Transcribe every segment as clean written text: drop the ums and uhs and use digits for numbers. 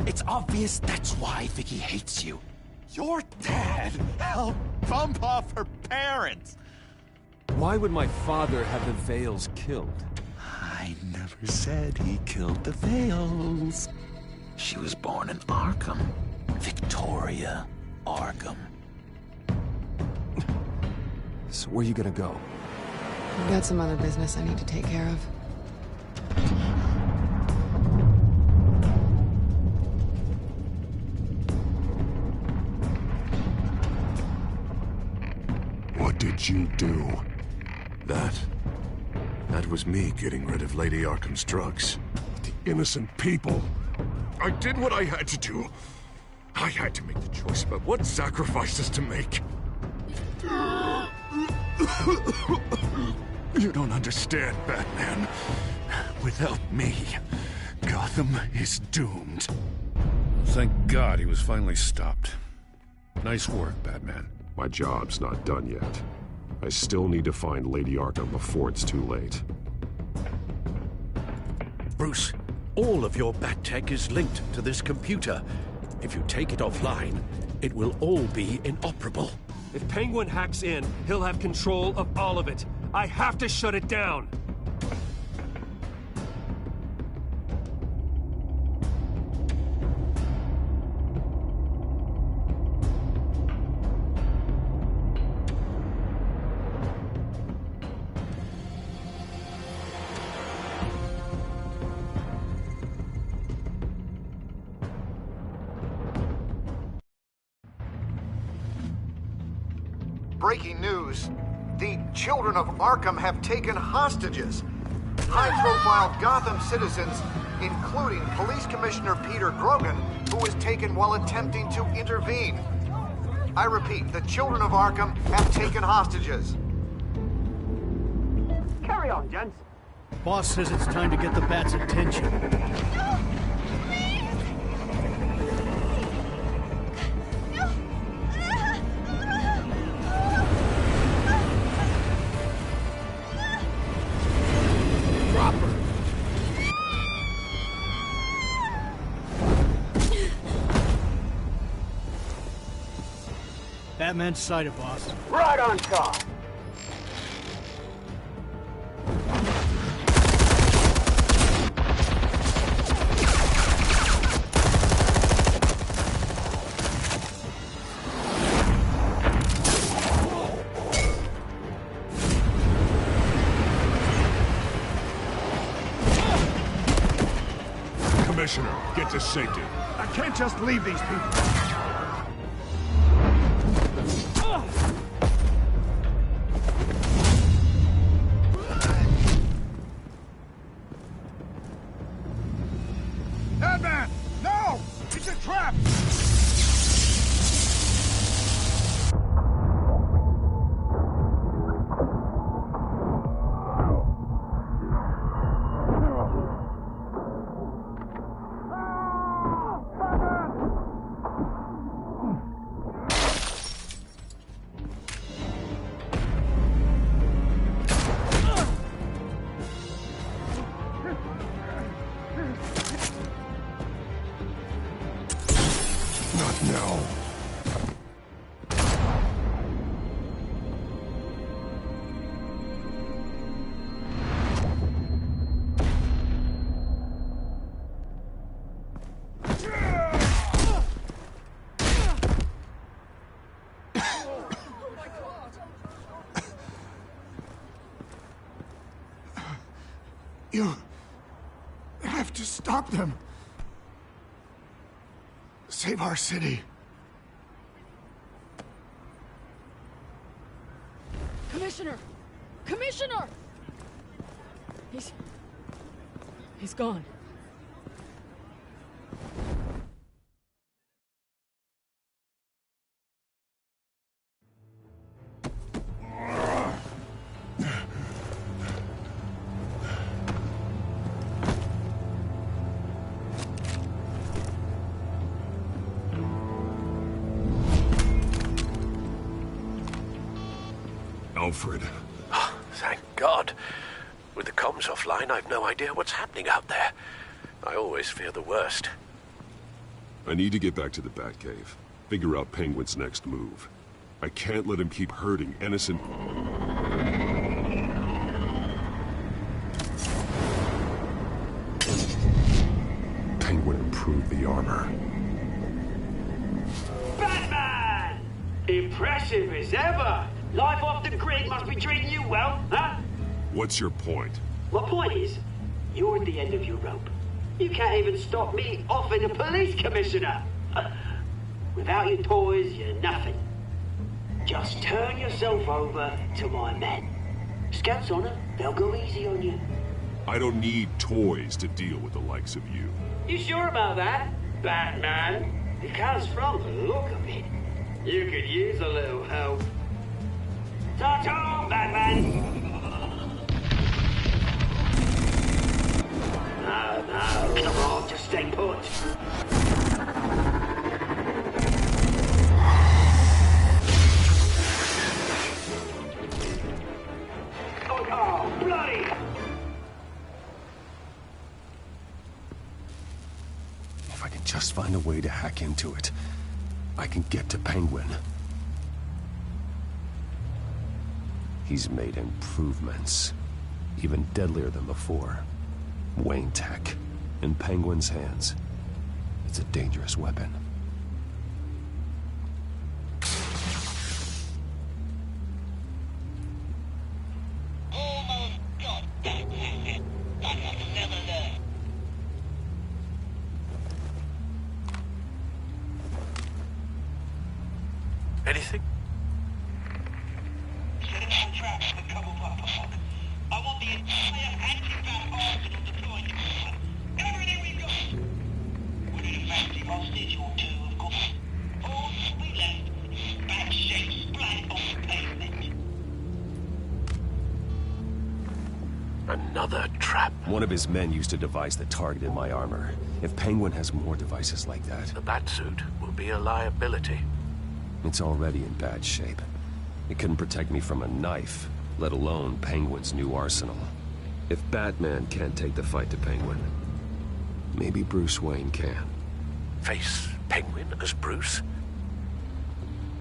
It's obvious that's why Vicky hates you. Your dad helped bump off her parents. Why would my father have the Vales killed? I never said he killed the Vales. She was born in Arkham. Victoria Arkham. So where you gonna go? I've got some other business I need to take care of. What did you do? That was me getting rid of Lady Arkham's drugs. The innocent people. I did what I had to do. I had to make the choice about what sacrifices to make. You don't understand, Batman. Without me, Gotham is doomed. Thank God he was finally stopped. Nice work, Batman. My job's not done yet. I still need to find Lady Arkham before it's too late. Bruce, all of your bat tech is linked to this computer. If you take it offline, it will all be inoperable. If Penguin hacks in, he'll have control of all of it. I have to shut it down. Breaking news. The children of Arkham have taken hostages. High-profile Gotham citizens, including Police Commissioner Peter Grogan, who was taken while attempting to intervene. I repeat, the children of Arkham have taken hostages. Carry on, gents. Boss says it's time to get the Bat's attention. Batman's sighted, boss. Right on top. Commissioner, get to safety. I can't just leave these people. Batman! No! It's a trap! Not now. You have to stop them. Save our city. Commissioner! Commissioner! He's gone. Alfred. Oh, thank God. With the comms offline, I've no idea what's happening out there. I always fear the worst. I need to get back to the Batcave. Figure out Penguin's next move. I can't let him keep hurting innocent... Penguin improved the armor. Batman! Impressive as ever! Life off the grid must be treating you well, huh? What's your point? My point is, you're at the end of your rope. You can't even stop me offing a police commissioner. Without your toys, you're nothing. Just turn yourself over to my men. Scouts honor, they'll go easy on you. I don't need toys to deal with the likes of you. You sure about that, Batman? Because from the look of it, you could use a little help. Ta-ta, Batman! No, come on, just stay put. Oh, bloody! If I can just find a way to hack into it, I can get to Penguin. He's made improvements, even deadlier than before. Wayne Tech, in Penguin's hands. It's a dangerous weapon. Anything? I want the entire anti-bat arsenal deployed. Everything we've got. We need a fancy hostage or two, of course. All will be left. Bad shape splat on the pavement. Another trap. One of his men used a device that targeted my armor. If Penguin has more devices like that... The Batsuit will be a liability. It's already in bad shape. It couldn't protect me from a knife, let alone Penguin's new arsenal. If Batman can't take the fight to Penguin, maybe Bruce Wayne can. Face Penguin as Bruce?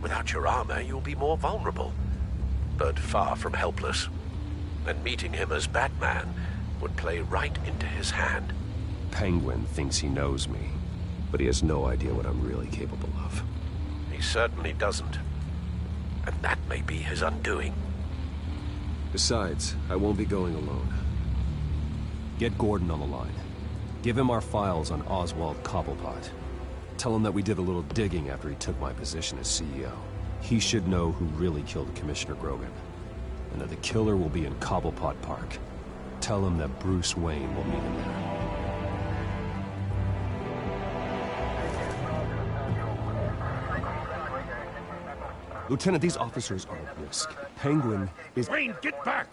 Without your armor, you'll be more vulnerable, but far from helpless. And meeting him as Batman would play right into his hand. Penguin thinks he knows me, but he has no idea what I'm really capable of. He certainly doesn't. And that may be his undoing. Besides, I won't be going alone. Get Gordon on the line. Give him our files on Oswald Cobblepot. Tell him that we did a little digging after he took my position as CEO. He should know who really killed Commissioner Grogan, and that the killer will be in Cobblepot Park. Tell him that Bruce Wayne will meet him there. Lieutenant, these officers are at risk. Penguin is... Wayne, get back!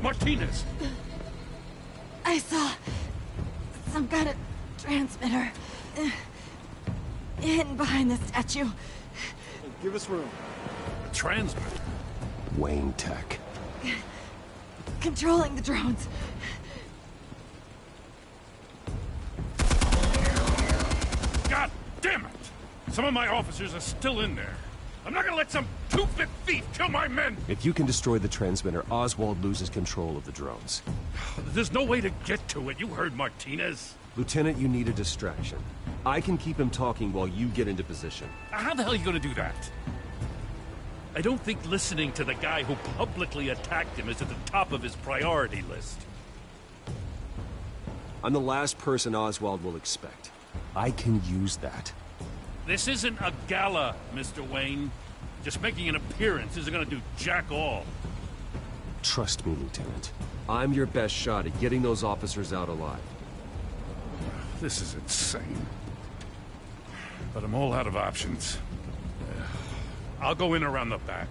Martinez! I saw some kind of transmitter hidden behind the statue. Give us room. A transmitter? Wayne Tech. Controlling the drones. God damn it! Some of my officers are still in there. I'm not gonna let some two-bit thief kill my men! If you can destroy the transmitter, Oswald loses control of the drones. There's no way to get to it. You heard Martinez. Lieutenant, you need a distraction. I can keep him talking while you get into position. How the hell are you gonna do that? I don't think listening to the guy who publicly attacked him is at the top of his priority list. I'm the last person Oswald will expect. I can use that. This isn't a gala, Mr. Wayne. Just making an appearance isn't gonna do jack all. Trust me, Lieutenant. I'm your best shot at getting those officers out alive. This is insane. But I'm all out of options. I'll go in around the back.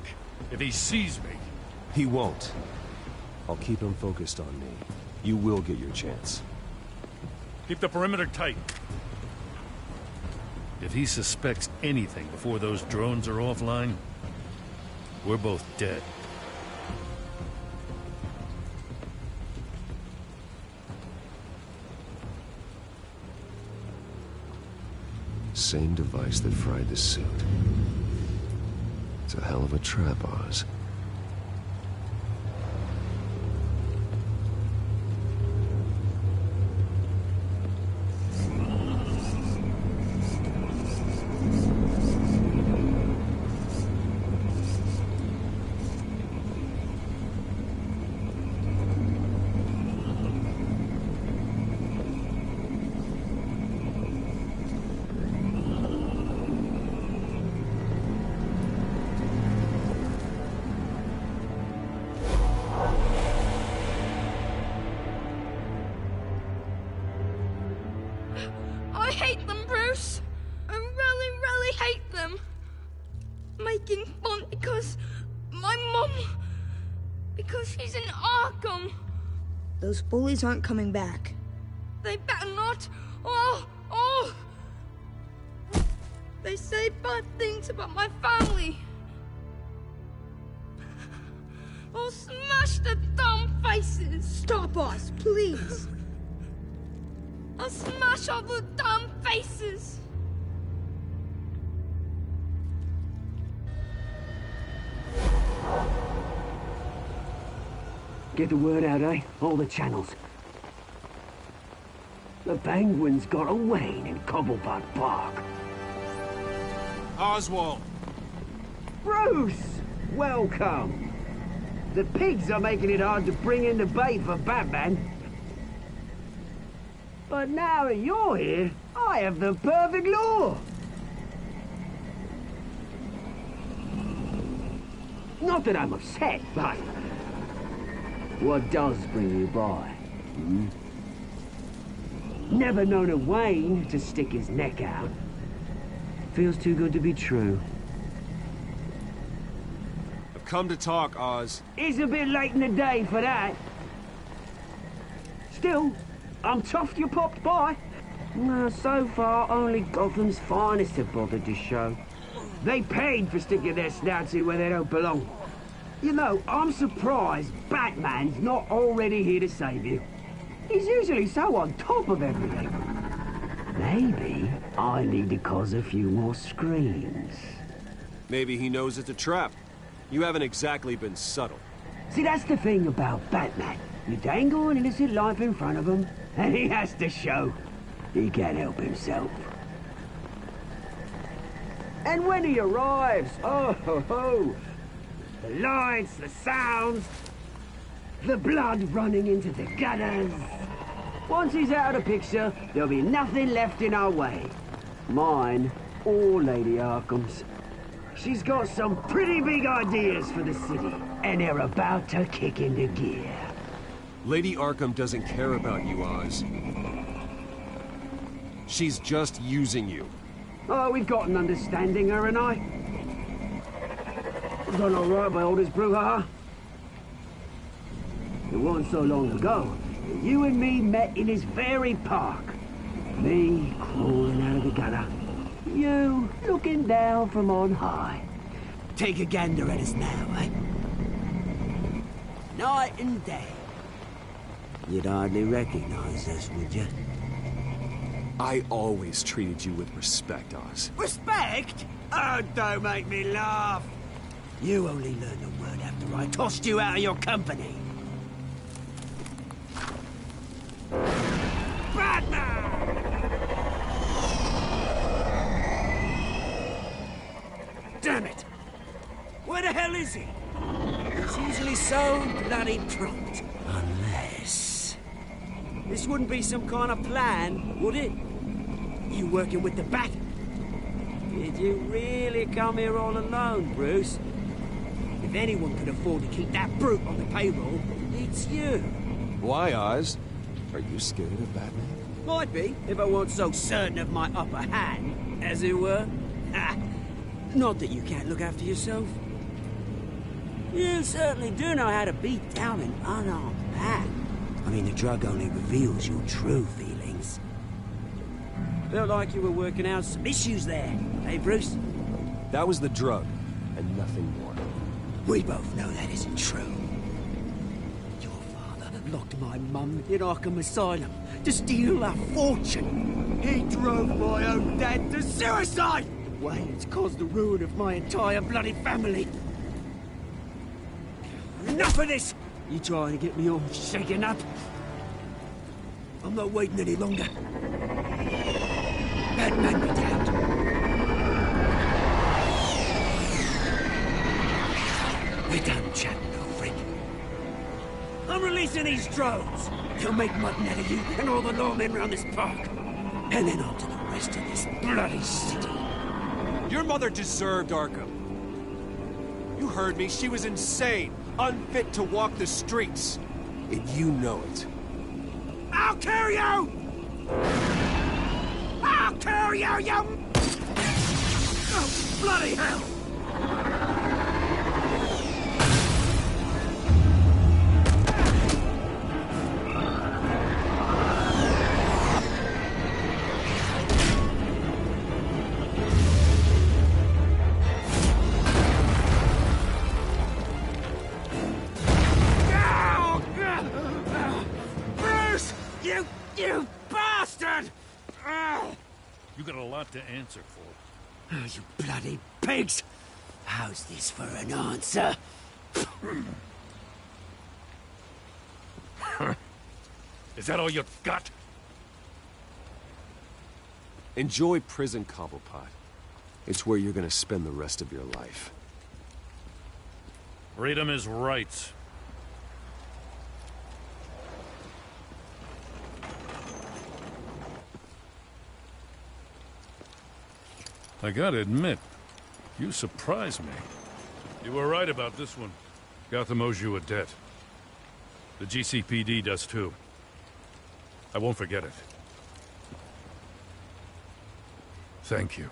If he sees me... He won't. I'll keep him focused on me. You will get your chance. Keep the perimeter tight. If he suspects anything before those drones are offline, we're both dead. Same device that fried the suit. It's a hell of a trap, Oz. I hate them, Bruce. I really, really hate them. Making fun because my mom... because she's in Arkham. Those bullies aren't coming back. They better not. They say bad things about my family. I'll smash the dumb faces. Stop us, please. I'll smash all the damn faces! Get the word out, eh? All the channels. The Penguin's got a Wayne in Cobblepot Park. Oswald! Bruce! Welcome! The pigs are making it hard to bring in the bait for Batman. But now that you're here, I have the perfect lure. Not that I'm upset, but... what does bring you by? Hmm? Never known a Wayne to stick his neck out. Feels too good to be true. I've come to talk, Oz. It's a bit late in the day for that. Still, I'm chuffed you popped by. Well, so far, only Gotham's finest have bothered to show. They paid for sticking their snouts in where they don't belong. You know, I'm surprised Batman's not already here to save you. He's usually so on top of everything. Maybe I need to cause a few more screams. Maybe he knows it's a trap. You haven't exactly been subtle. See, that's the thing about Batman. You dangle an innocent life in front of him, and he has to show he can't help himself. And when he arrives, oh ho ho! The lights, the sounds, the blood running into the gutters. Once he's out of the picture, there'll be nothing left in our way. Mine or Lady Arkham's. She's got some pretty big ideas for the city, and they're about to kick into gear. Lady Arkham doesn't care about you, Oz. She's just using you. Oh, we've got an understanding, her and I. Done all right by oldest brouhaha. It wasn't so long ago that you and me met in this very park. Me crawling out of the gutter. You looking down from on high. Take a gander at us now, eh? Night and day. You'd hardly recognize us, would you? I always treated you with respect, Oz. Respect? Oh, don't make me laugh. You only learned the word after I tossed you out of your company. Batman! Damn it! Where the hell is he? He's usually so bloody prompt. Unless... this wouldn't be some kind of plan, would it? You working with the Bat? Did you really come here all alone, Bruce? If anyone could afford to keep that brute on the payroll, it's you. Why, Oz? Are you scared of Batman? Might be, if I weren't so certain of my upper hand, as it were. Ha! Not that you can't look after yourself. You certainly do know how to beat down an unarmed man. I mean, the drug only reveals your true feelings. Felt like you were working out some issues there. Hey, Bruce? That was the drug, and nothing more. We both know that isn't true. Your father locked my mum in Arkham Asylum to steal a fortune. He drove my own dad to suicide! The way it's caused the ruin of my entire bloody family. Enough of this! You trying to get me all shaken up? I'm not waiting any longer. Batman be damned. We're done chatting, old freak. I'm releasing these drones. You'll make mutton out of you and all the lawmen around this park. And then on to the rest of this bloody city. Your mother deserved Arkham. You heard me. She was insane, unfit to walk the streets. And you know it. I'll kill you! I'll kill you, you... Oh, bloody hell! You bastard! You got a lot to answer for. Oh, you bloody pigs! How's this for an answer? Is that all you got? Enjoy prison, Cobblepot. It's where you're gonna spend the rest of your life. Freedom is rights. I gotta admit, you surprised me. You were right about this one. Gotham owes you a debt. The GCPD does too. I won't forget it. Thank you.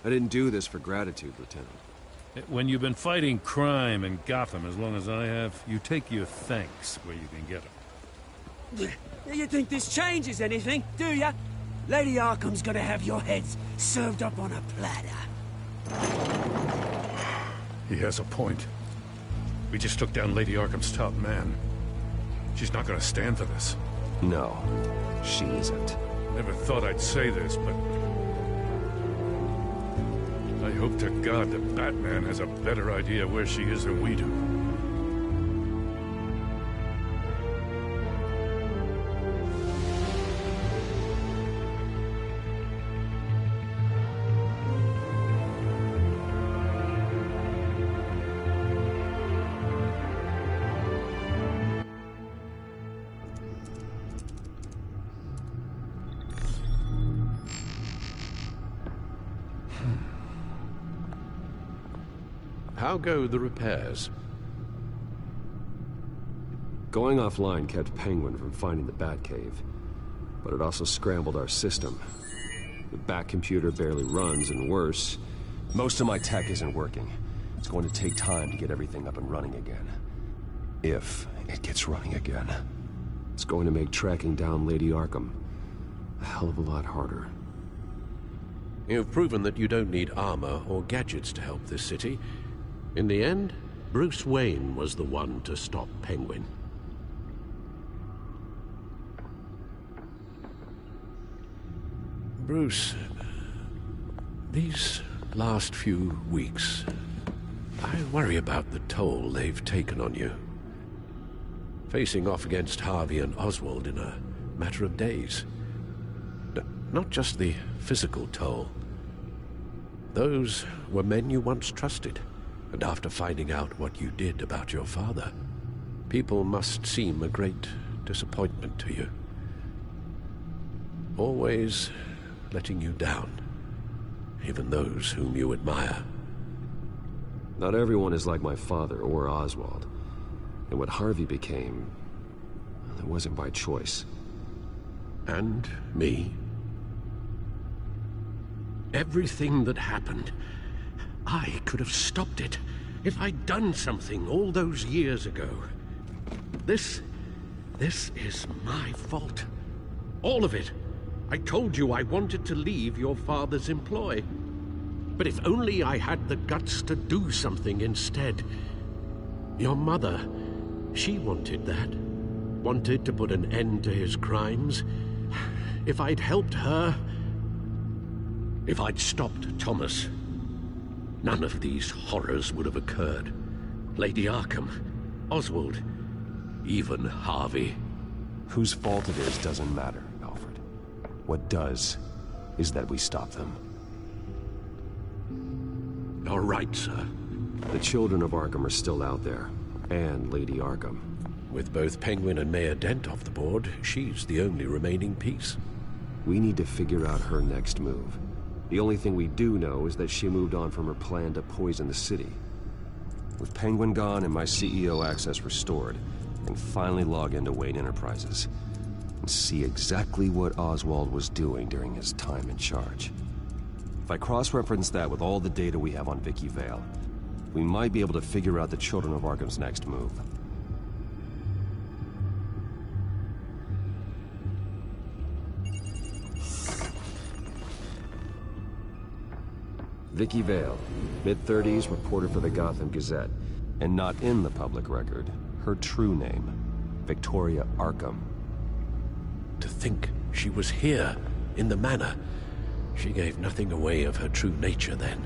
I didn't do this for gratitude, Lieutenant. When you've been fighting crime in Gotham as long as I have, you take your thanks where you can get them. You think this changes anything, do ya? Lady Arkham's gonna have your heads served up on a platter. He has a point. We just took down Lady Arkham's top man. She's not gonna stand for this. No, she isn't. Never thought I'd say this, but... I hope to God that Batman has a better idea where she is than we do. How go the repairs? Going offline kept Penguin from finding the Batcave, but it also scrambled our system. The Bat computer barely runs, and worse, most of my tech isn't working. It's going to take time to get everything up and running again. If it gets running again. It's going to make tracking down Lady Arkham a hell of a lot harder. You've proven that you don't need armor or gadgets to help this city. In the end, Bruce Wayne was the one to stop Penguin. Bruce, these last few weeks, I worry about the toll they've taken on you. Facing off against Harvey and Oswald in a matter of days. Not just the physical toll. Those were men you once trusted. And after finding out what you did about your father, people must seem a great disappointment to you. Always letting you down, even those whom you admire. Not everyone is like my father or Oswald. And what Harvey became, it wasn't by choice. And me. Everything that happened, I could have stopped it if I'd done something all those years ago. This is my fault. All of it. I told you I wanted to leave your father's employ. But if only I had the guts to do something instead. Your mother, she wanted that. Wanted to put an end to his crimes. If I'd helped her... If I'd stopped Thomas, none of these horrors would have occurred. Lady Arkham, Oswald, even Harvey. Whose fault it is doesn't matter, Alfred. What does is that we stop them. All right, sir. The children of Arkham are still out there, and Lady Arkham. With both Penguin and Mayor Dent off the board, she's the only remaining piece. We need to figure out her next move. The only thing we do know is that she moved on from her plan to poison the city. With Penguin gone and my CEO access restored, I can finally log into Wayne Enterprises and see exactly what Oswald was doing during his time in charge. If I cross-reference that with all the data we have on Vicky Vale, we might be able to figure out the Children of Arkham's next move. Vicky Vale, mid-30s, reporter for the Gotham Gazette, and not in the public record, her true name, Victoria Arkham. To think she was here, in the manor. She gave nothing away of her true nature then.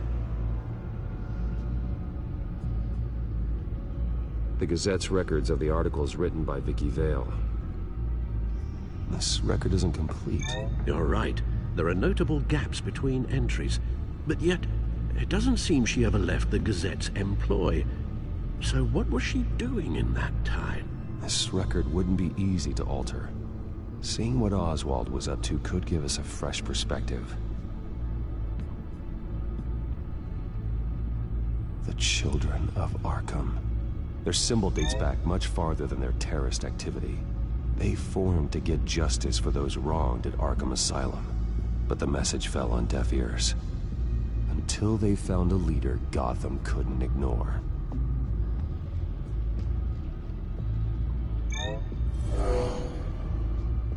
The Gazette's records of the articles written by Vicky Vale. This record isn't complete. You're right. There are notable gaps between entries, but yet it doesn't seem she ever left the Gazette's employ. So what was she doing in that time? This record wouldn't be easy to alter. Seeing what Oswald was up to could give us a fresh perspective. The Children of Arkham. Their symbol dates back much farther than their terrorist activity. They formed to get justice for those wronged at Arkham Asylum. But the message fell on deaf ears. Until they found a leader Gotham couldn't ignore.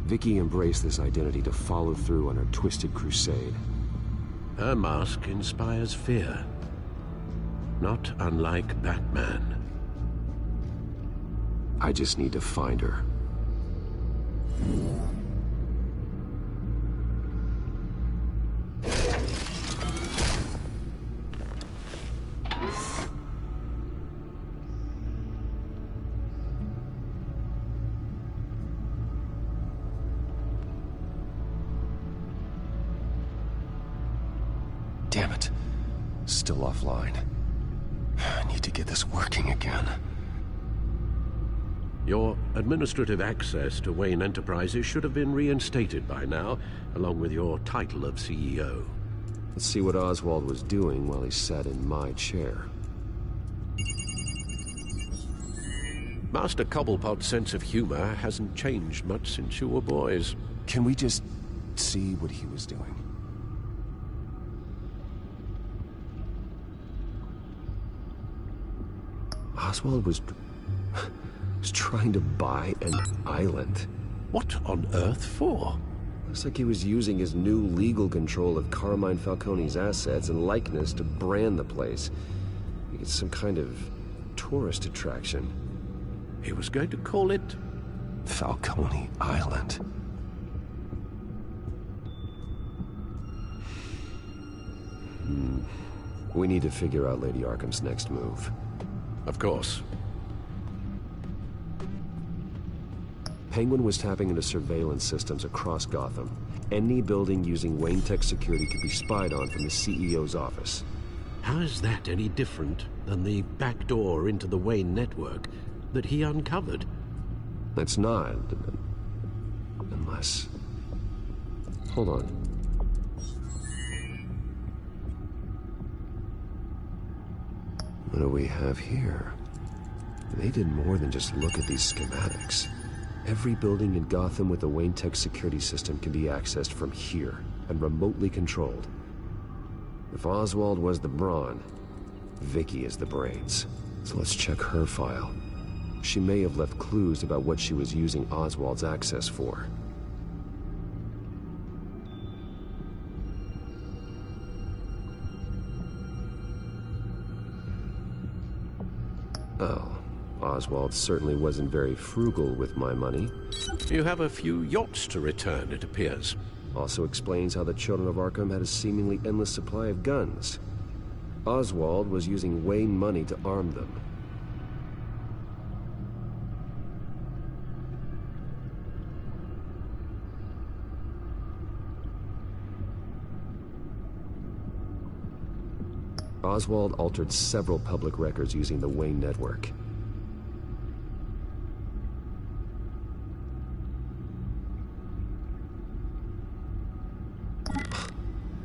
Vicky embraced this identity to follow through on her twisted crusade. Her mask inspires fear. Not unlike Batman. I just need to find her. Damn it. Still offline. I need to get this working again. Your administrative access to Wayne Enterprises should have been reinstated by now, along with your title of CEO. Let's see what Oswald was doing while he sat in my chair. Master Cobblepot's sense of humor hasn't changed much since you were boys. Can we just see what he was doing? Oswald was trying to buy an island. What on earth for? Looks like he was using his new legal control of Carmine Falcone's assets and likeness to brand the place. It's some kind of tourist attraction. He was going to call it... Falcone Island. We need to figure out Lady Arkham's next move. Of course. Penguin was tapping into surveillance systems across Gotham. Any building using Wayne Tech security could be spied on from the CEO's office. How is that any different than the back door into the Wayne network that he uncovered? It's not. Unless... Hold on. What do we have here? They did more than just look at these schematics. Every building in Gotham with a Wayne Tech security system can be accessed from here and remotely controlled. If Oswald was the brawn, Vicky is the brains. So let's check her file. She may have left clues about what she was using Oswald's access for. Well, Oswald certainly wasn't very frugal with my money. You have a few yachts to return, it appears. Also explains how the Children of Arkham had a seemingly endless supply of guns. Oswald was using Wayne money to arm them. Oswald altered several public records using the Wayne network.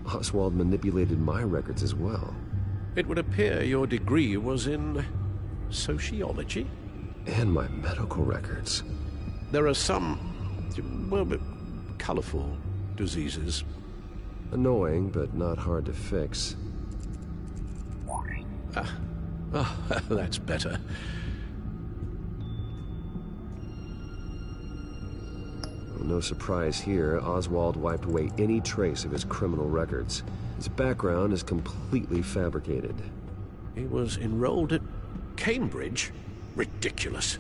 Oswald manipulated my records as well. It would appear your degree was in sociology? And my medical records. There are some, well, colorful diseases. Annoying, but not hard to fix. That's better. No surprise here, Oswald wiped away any trace of his criminal records. His background is completely fabricated. He was enrolled at Cambridge? Ridiculous.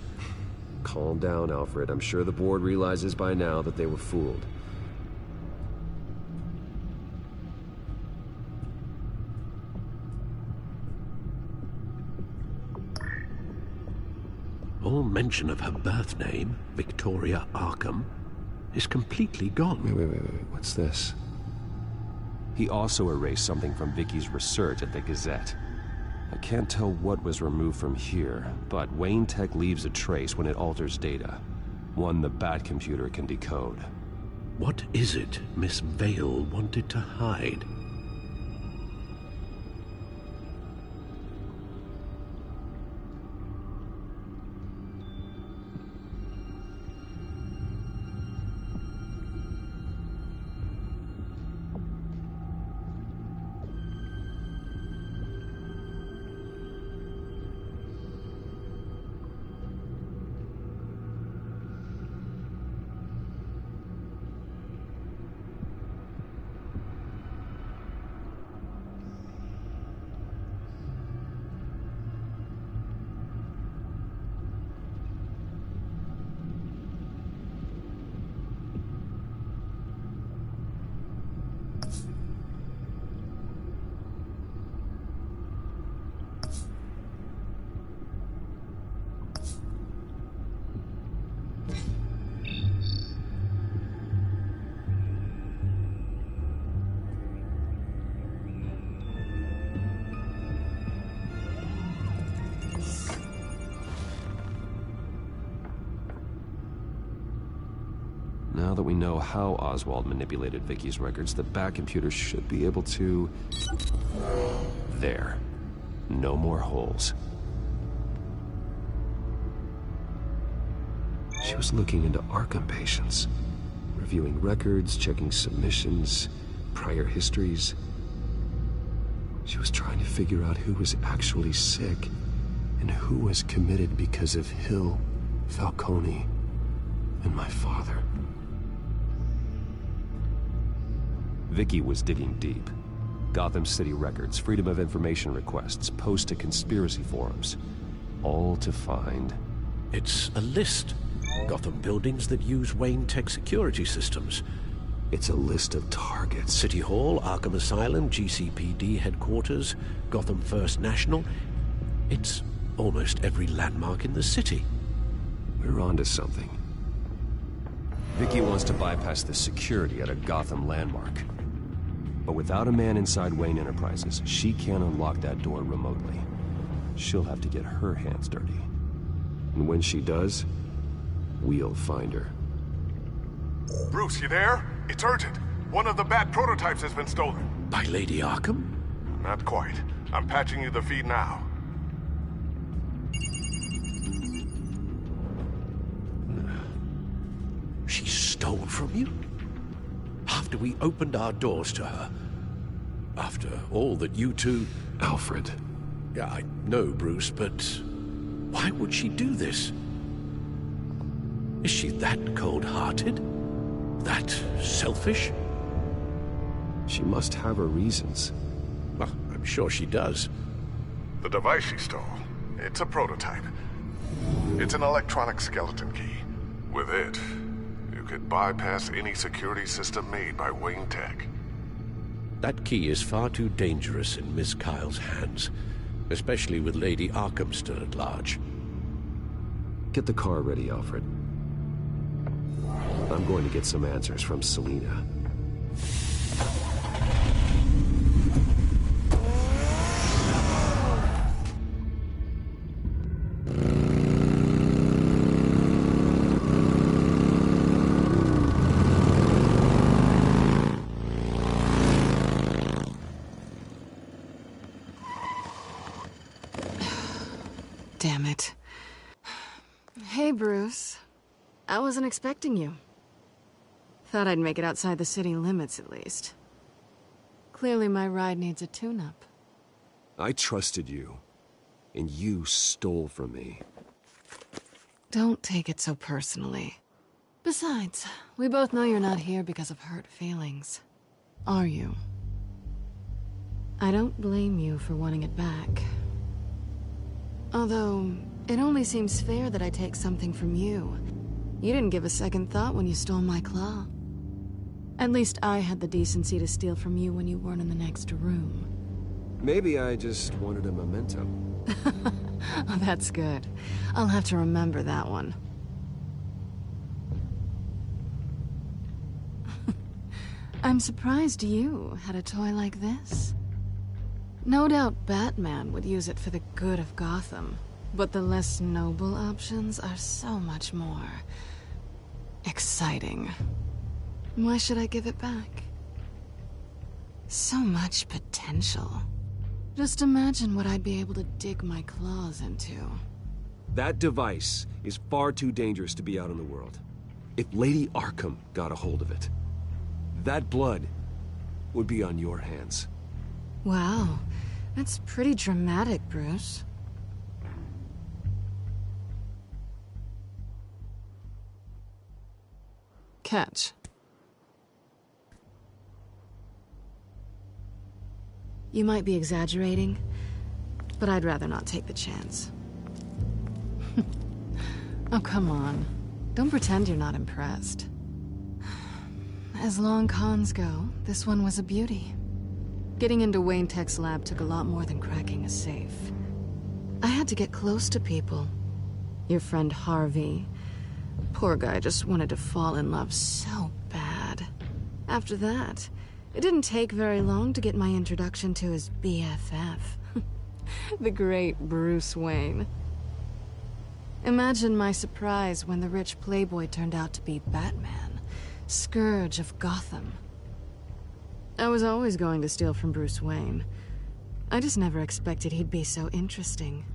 Calm down, Alfred. I'm sure the board realizes by now that they were fooled. All mention of her birth name, Victoria Arkham, is completely gone. Wait. What's this? He also erased something from Vicky's research at the Gazette. I can't tell what was removed from here, but Wayne Tech leaves a trace when it alters data. One the Bat computer can decode. What is it Miss Vale wanted to hide? Now that we know how Oswald manipulated Vicky's records, the Bat computer should be able to... There. No more holes. She was looking into Arkham patients, reviewing records, checking submissions, prior histories. She was trying to figure out who was actually sick and who was committed because of Hill, Falcone, and my father. Vicky was digging deep. Gotham City records, Freedom of Information requests, posts to conspiracy forums. All to find... It's a list. Gotham buildings that use Wayne Tech security systems. It's a list of targets. City Hall, Arkham Asylum, GCPD headquarters, Gotham First National. It's almost every landmark in the city. We're onto something. Vicky wants to bypass the security at a Gotham landmark. But without a man inside Wayne Enterprises, she can't unlock that door remotely. She'll have to get her hands dirty. And when she does, we'll find her. Bruce, you there? It's urgent. One of the Bat prototypes has been stolen. By Lady Arkham? Not quite. I'm patching you the feed now. She stole from you? After we opened our doors to her? After all that you two... Alfred. Yeah, I know, Bruce, but... why would she do this? Is she that cold-hearted? That selfish? She must have her reasons. Well, I'm sure she does. The device she stole. It's a prototype. It's an electronic skeleton key. With it, you could bypass any security system made by Wayne Tech. That key is far too dangerous in Miss Kyle's hands, especially with Lady Arkham still at large. Get the car ready, Alfred. I'm going to get some answers from Selina. Damn it. Hey, Bruce. I wasn't expecting you. Thought I'd make it outside the city limits, at least. Clearly my ride needs a tune-up. I trusted you, and you stole from me. Don't take it so personally. Besides, we both know you're not here because of hurt feelings. Are you? I don't blame you for wanting it back. Although, it only seems fair that I take something from you. You didn't give a second thought when you stole my claw. At least I had the decency to steal from you when you weren't in the next room. Maybe I just wanted a memento. Oh, that's good. I'll have to remember that one. I'm surprised you had a toy like this. No doubt Batman would use it for the good of Gotham, but the less noble options are so much more exciting. Why should I give it back? So much potential. Just imagine what I'd be able to dig my claws into. That device is far too dangerous to be out in the world. If Lady Arkham got a hold of it, that blood would be on your hands. Wow, that's pretty dramatic, Bruce. Catch. You might be exaggerating, but I'd rather not take the chance. Oh, come on. Don't pretend you're not impressed. As long cons go, this one was a beauty. Getting into Wayne Tech's lab took a lot more than cracking a safe. I had to get close to people. Your friend Harvey. Poor guy just wanted to fall in love so bad. After that, it didn't take very long to get my introduction to his BFF. The great Bruce Wayne. Imagine my surprise when the rich playboy turned out to be Batman, Scourge of Gotham. I was always going to steal from Bruce Wayne. I just never expected he'd be so interesting.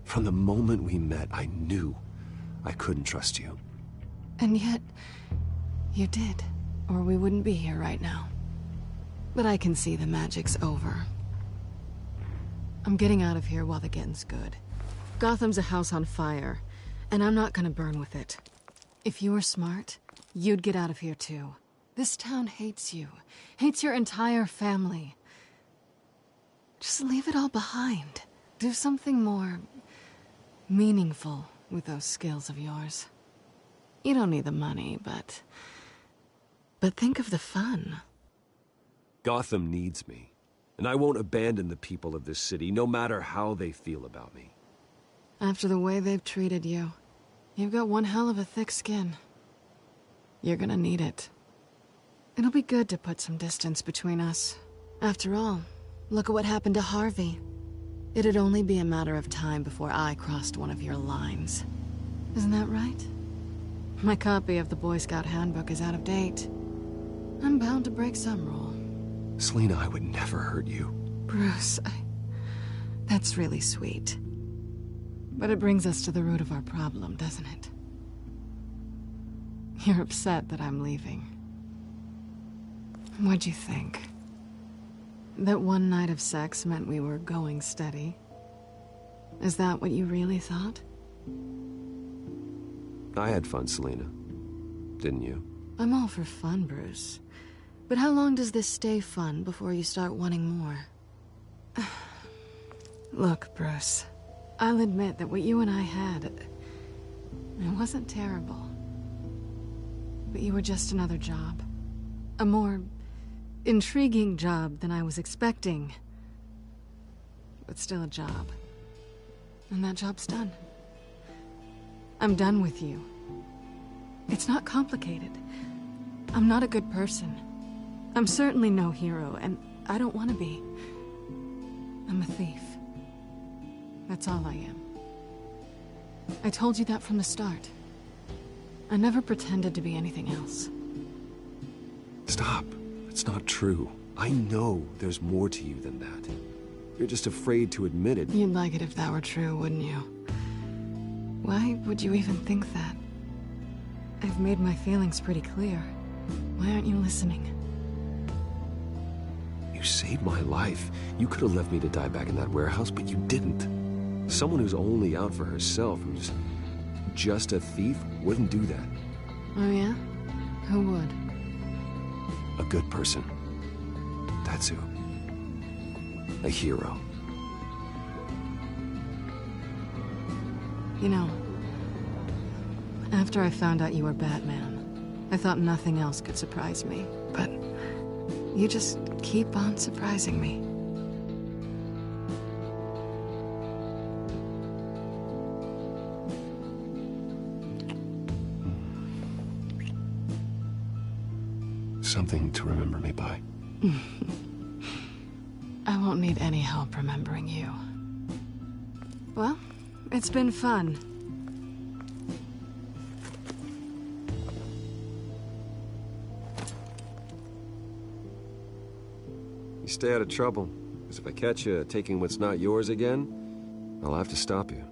From the moment we met, I knew I couldn't trust you. And yet, you did, or we wouldn't be here right now. But I can see the magic's over. I'm getting out of here while the getting's good. Gotham's a house on fire, and I'm not gonna burn with it. If you were smart, you'd get out of here too. This town hates you, hates your entire family. Just leave it all behind. Do something more meaningful with those skills of yours. You don't need the money, but think of the fun. Gotham needs me, and I won't abandon the people of this city, no matter how they feel about me. After the way they've treated you, you've got one hell of a thick skin. You're gonna need it. It'll be good to put some distance between us. After all, look at what happened to Harvey. It'd only be a matter of time before I crossed one of your lines. Isn't that right? My copy of the Boy Scout Handbook is out of date. I'm bound to break some rule. Selina, I would never hurt you. Bruce, that's really sweet. But it brings us to the root of our problem, doesn't it? You're upset that I'm leaving. What'd you think? That one night of sex meant we were going steady? Is that what you really thought? I had fun, Selina. Didn't you? I'm all for fun, Bruce. But how long does this stay fun before you start wanting more? Look, Bruce. I'll admit that what you and I had, it wasn't terrible. But you were just another job. A more intriguing job than I was expecting. But still a job. And that job's done. I'm done with you. It's not complicated. I'm not a good person. I'm certainly no hero, and I don't want to be. I'm a thief. That's all I am. I told you that from the start. I never pretended to be anything else. Stop. It's not true. I know there's more to you than that. You're just afraid to admit it. You'd like it if that were true, wouldn't you? Why would you even think that? I've made my feelings pretty clear. Why aren't you listening? You saved my life. You could have left me to die back in that warehouse, but you didn't. Someone who's only out for herself, who's just a thief, wouldn't do that. Oh yeah? Who would? A good person. That's who. A hero. You know, after I found out you were Batman, I thought nothing else could surprise me, but you just keep on surprising me. Something to remember me by. I won't need any help remembering you. Well, it's been fun. You stay out of trouble, because if I catch you taking what's not yours again, I'll have to stop you.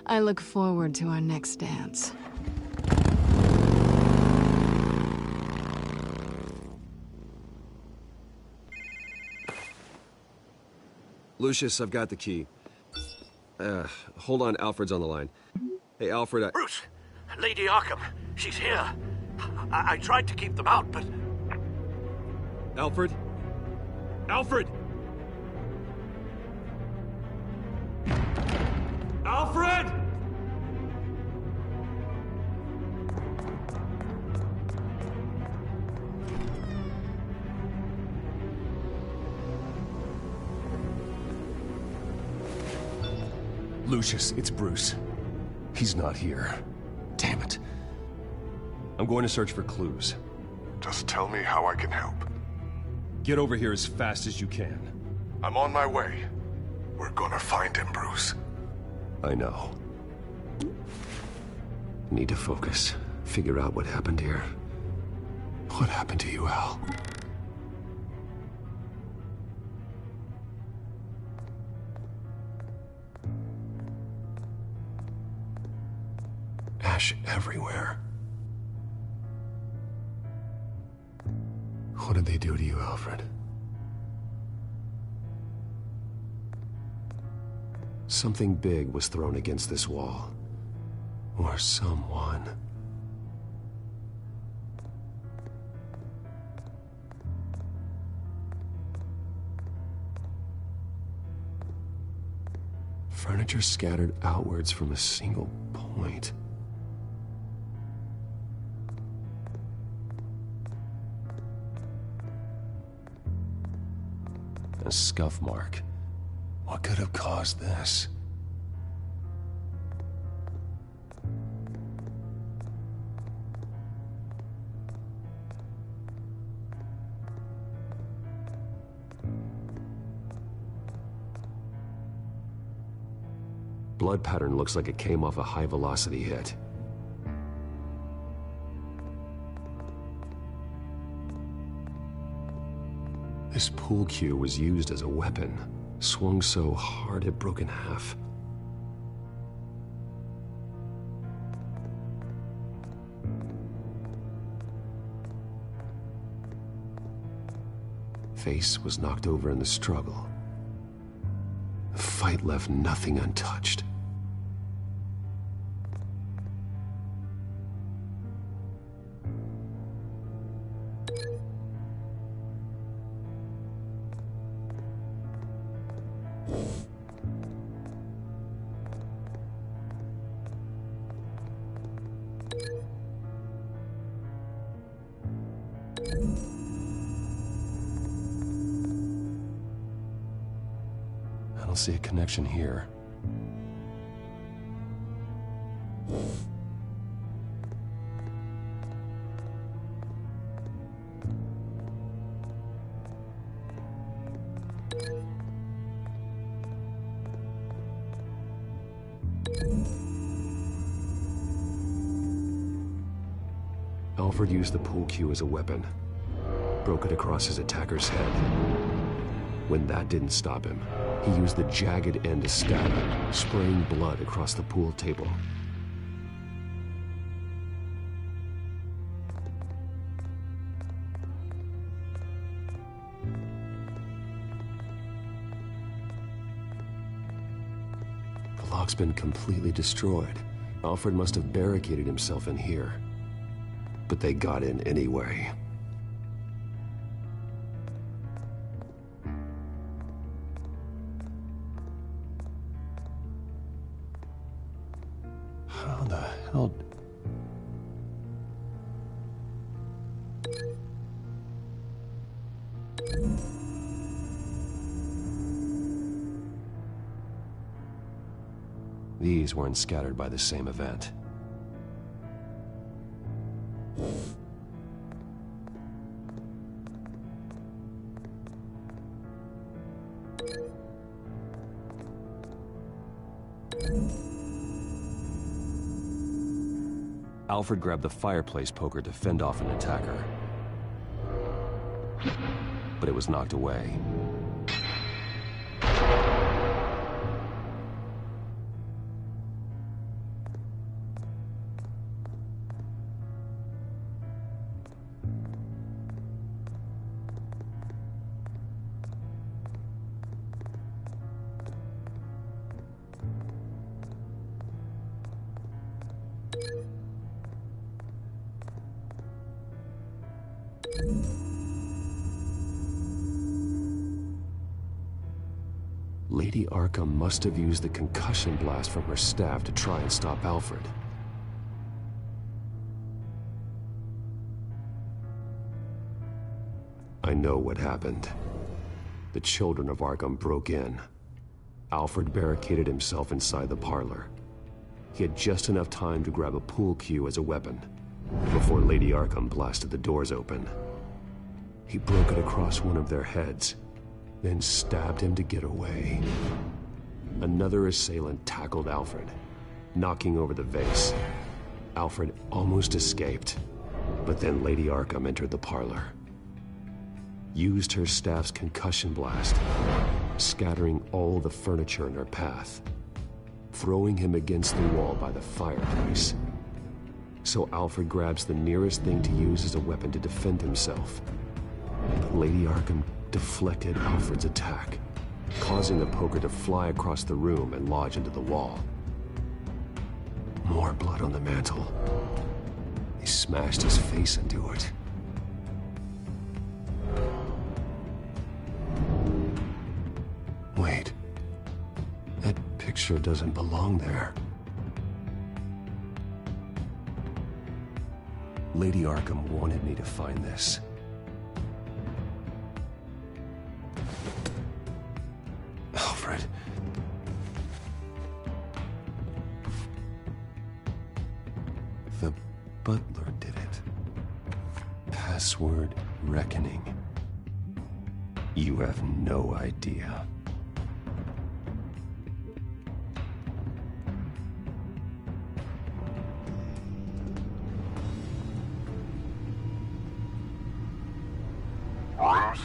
I look forward to our next dance. Lucius, I've got the key. Hold on, Alfred's on the line. Hey, Alfred, Bruce! Lady Arkham, she's here. I tried to keep them out, but... Alfred? Alfred! Alfred! Lucius, it's Bruce. He's not here. Damn it. I'm going to search for clues. Just tell me how I can help. Get over here as fast as you can. I'm on my way. We're gonna find him, Bruce. I know. Need to focus. Figure out what happened here. What happened to you, Al? Ash everywhere. What did they do to you, Alfred? Something big was thrown against this wall. Or someone. Furniture scattered outwards from a single point. A scuff mark. What could have caused this? Blood pattern looks like it came off a high-velocity hit. This pool cue was used as a weapon, swung so hard it broke in half. Face was knocked over in the struggle. The fight left nothing untouched. don't see a connection here. Alfred used the pool cue as a weapon, broke it across his attacker's head. When that didn't stop him, he used the jagged end to stab him, spraying blood across the pool table. The lock's been completely destroyed. Alfred must have barricaded himself in here. But they got in anyway. How the hell... These weren't scattered by the same event. Alfred grabbed the fireplace poker to fend off an attacker. But it was knocked away. Lady Arkham must have used the concussion blast from her staff to try and stop Alfred. I know what happened. The children of Arkham broke in. Alfred barricaded himself inside the parlor. He had just enough time to grab a pool cue as a weapon before Lady Arkham blasted the doors open. He broke it across one of their heads, then stabbed him to get away. Another assailant tackled Alfred, knocking over the vase. Alfred almost escaped, but then Lady Arkham entered the parlor. Used her staff's concussion blast, scattering all the furniture in her path, throwing him against the wall by the fireplace. So Alfred grabs the nearest thing to use as a weapon to defend himself. But Lady Arkham deflected Alfred's attack, causing the poker to fly across the room and lodge into the wall. More blood on the mantel. He smashed his face into it. Wait. That picture doesn't belong there. Lady Arkham wanted me to find this. Alfred. The butler did it. Password reckoning. You have no idea. Bruce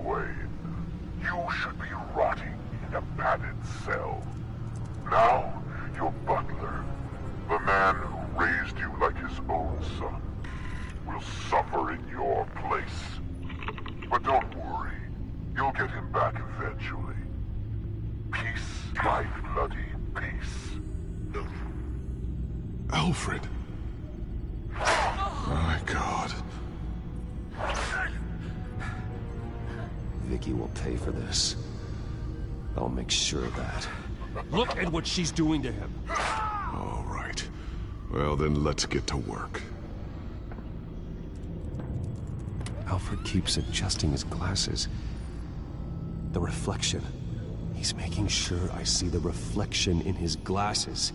Wayne, you should be rotting in a padded cell. Now, your butler, the man who raised you like his own son, will suffer in your place. But don't worry, you'll get him back eventually. Peace, my bloody peace. Alfred. My God. Vicky will pay for this. I'll make sure of that. Look at what she's doing to him. All right. Well, then let's get to work. Alfred keeps adjusting his glasses. The reflection. He's making sure I see the reflection in his glasses.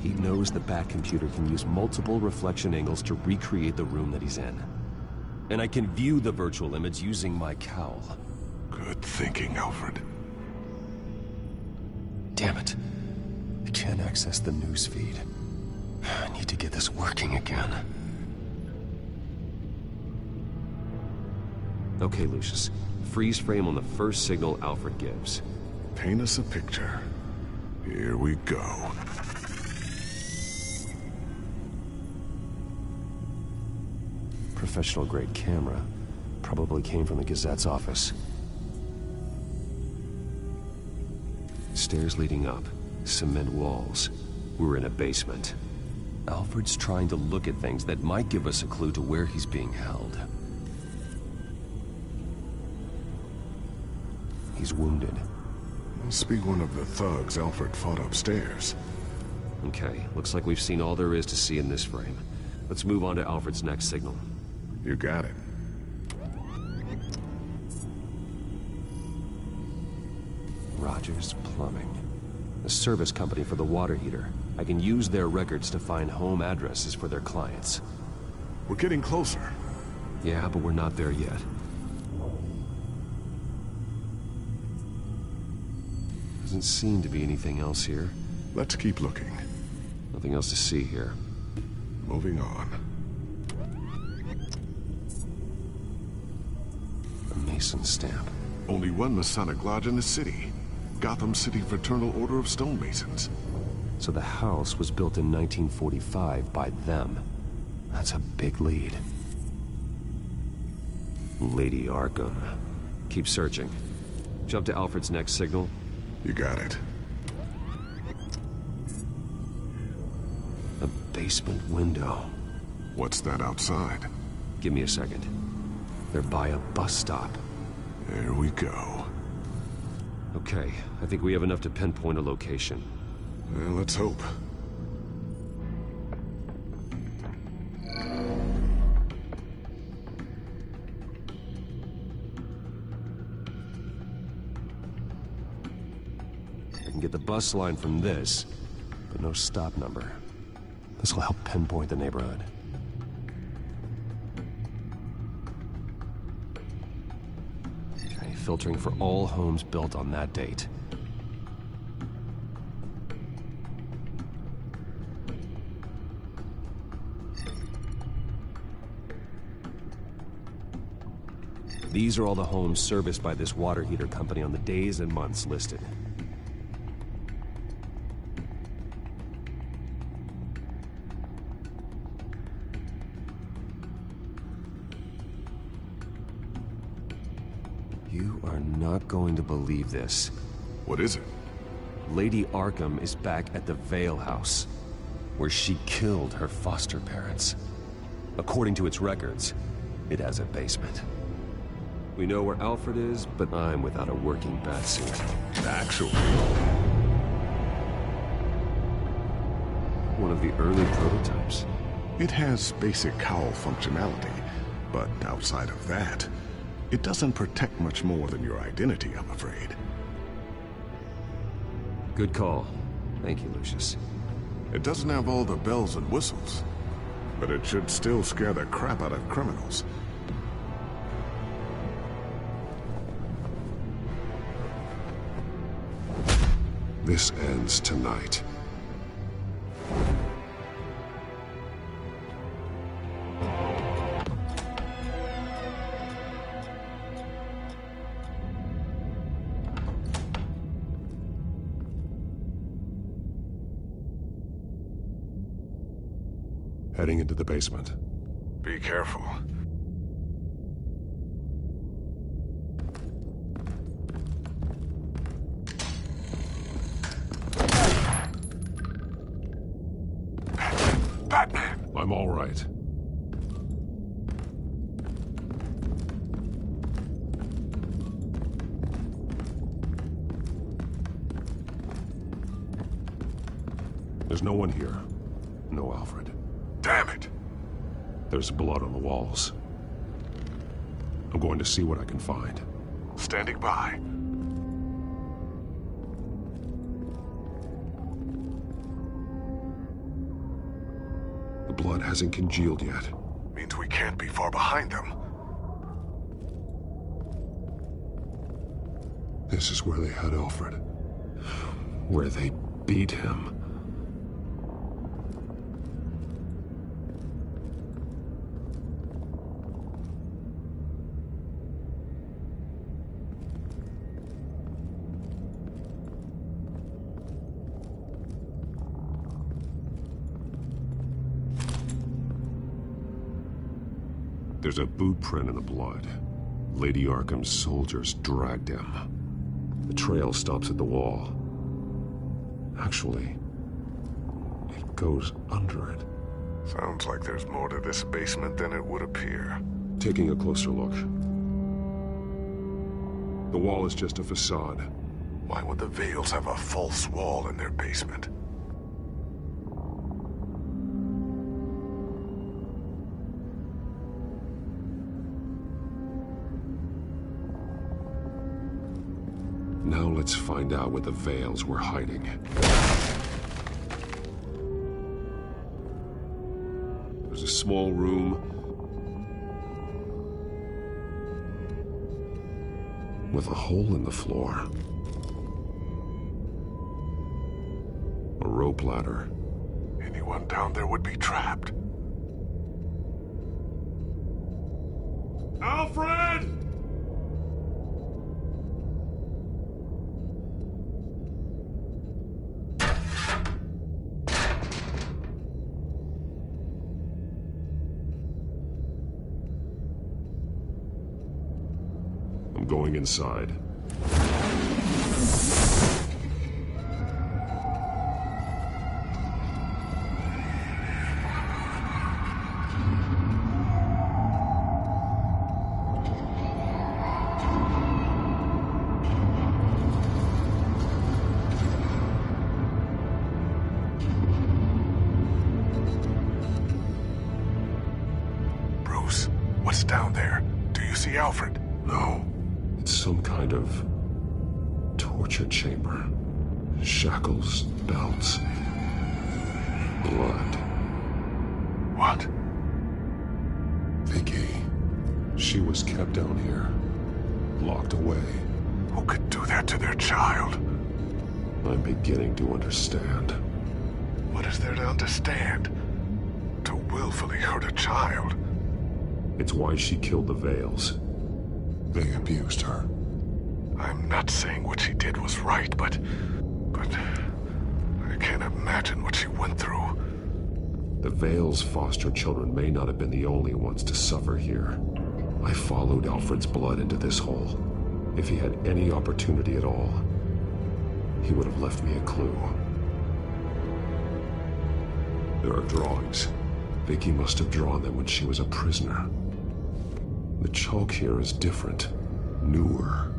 He knows the Bat-computer can use multiple reflection angles to recreate the room that he's in. And I can view the virtual image using my cowl. Good thinking, Alfred. Damn it. I can't access the news feed. I need to get this working again. Okay, Lucius. Freeze frame on the first signal Alfred gives. Paint us a picture. Here we go. Professional-grade camera. Probably came from the Gazette's office. Stairs leading up. Cement walls. We're in a basement. Alfred's trying to look at things that might give us a clue to where he's being held. He's wounded. Must be one of the thugs Alfred fought upstairs. Okay, looks like we've seen all there is to see in this frame. Let's move on to Alfred's next signal. You got it. Rogers Plumbing. The service company for the water heater. I can use their records to find home addresses for their clients. We're getting closer. Yeah, but we're not there yet. Doesn't seem to be anything else here. Let's keep looking. Nothing else to see here. Moving on. A Mason stamp. Only one Masonic lodge in the city. Gotham City Fraternal Order of Stonemasons. So the house was built in 1945 by them. That's a big lead. Lady Arkham. Keep searching. Jump to Alfred's next signal. You got it. A basement window. What's that outside? Give me a second. They're by a bus stop. There we go. Okay, I think we have enough to pinpoint a location. Well, let's hope. I can get the bus line from this, but no stop number. This will help pinpoint the neighborhood. Okay, filtering for all homes built on that date. These are all the homes serviced by this water heater company on the days and months listed. You are not going to believe this. What is it? Lady Arkham is back at the Vale House, where she killed her foster parents. According to its records, it has a basement. We know where Alfred is, but I'm without a working batsuit. Actually, one of the early prototypes. It has basic cowl functionality, but outside of that, it doesn't protect much more than your identity, I'm afraid. Good call. Thank you, Lucius. It doesn't have all the bells and whistles, but it should still scare the crap out of criminals. This ends tonight. Heading into the basement. Be careful. Batman! I'm all right. There's no one here. No Alfred. Damn it! There's blood on the walls. I'm going to see what I can find. Standing by. blood hasn't congealed yet. Means we can't be far behind them. This is where they had Alfred. Where they beat him. There's a boot print in the blood. Lady Arkham's soldiers dragged him. The trail stops at the wall. Actually, it goes under it. Sounds like there's more to this basement than it would appear. Taking a closer look. The wall is just a facade. Why would the Vales have a false wall in their basement? Now let's find out where the Vales were hiding. There's a small room with a hole in the floor. A rope ladder. Anyone down there would be trapped. Alfred! I'm going inside. Bruce, what's down there? Do you see Alfred? No. It's some kind of torture chamber. Shackles, belts, blood. What? Vicky. She was kept down here, locked away. Who could do that to their child? I'm beginning to understand. What is there to understand? To willfully hurt a child? It's why she killed the Vales. They abused her. I'm not saying what she did was right, but I can't imagine what she went through. The Vales' foster children may not have been the only ones to suffer here. I followed Alfred's blood into this hole. If he had any opportunity at all, he would have left me a clue. There are drawings. Vicky must have drawn them when she was a prisoner. The chalk here is different, newer.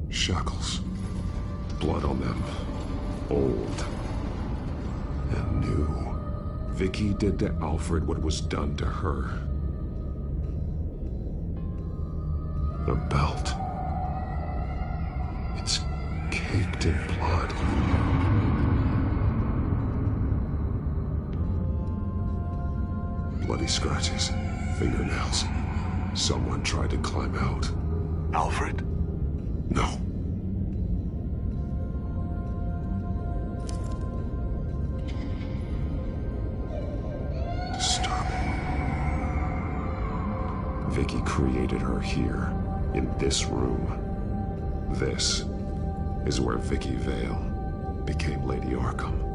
Shackles. Blood on them. Old. And new. Vicky did to Alfred what was done to her. The belt. It's caked in blood. Bloody scratches. Fingernails. Someone tried to climb out. Alfred? No. Disturbing. Vicky created her here, in this room. This is where Vicky Vale became Lady Arkham.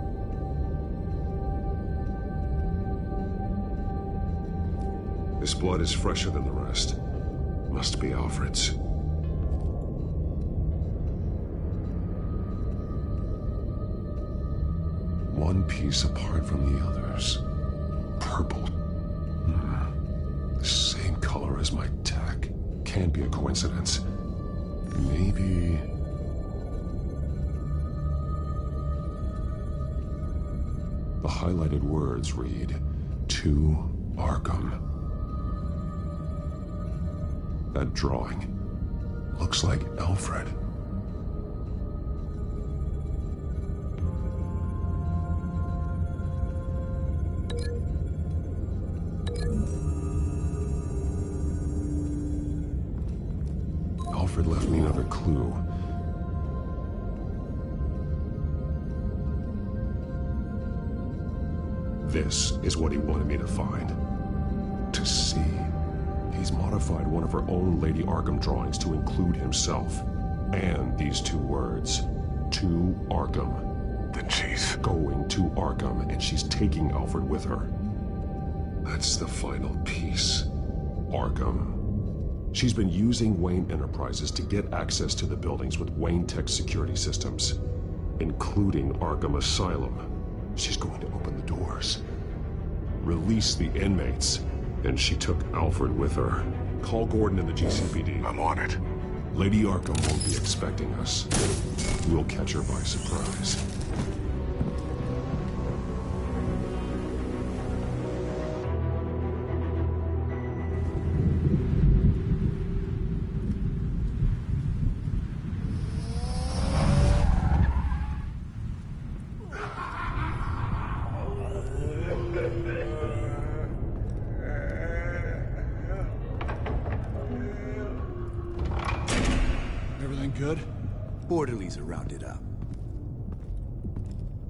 This blood is fresher than the rest. Must be Alfred's. One piece apart from the others. Purple. The same color as my tech. Can't be a coincidence. Maybe... The highlighted words read, "To Arkham." That drawing. Looks like Alfred. Alfred left me another clue. This is what he wanted me to find. To see. He's modified one of her own Lady Arkham drawings to include himself. And these two words. To Arkham. Then she's going to Arkham, and she's taking Alfred with her. That's the final piece. Arkham. She's been using Wayne Enterprises to get access to the buildings with Wayne Tech security systems, including Arkham Asylum. She's going to open the doors, release the inmates, and she took Alfred with her. Call Gordon and the GCPD. I'm on it. Lady Arkham won't be expecting us. We'll catch her by surprise. Good? Orderlies are rounded up.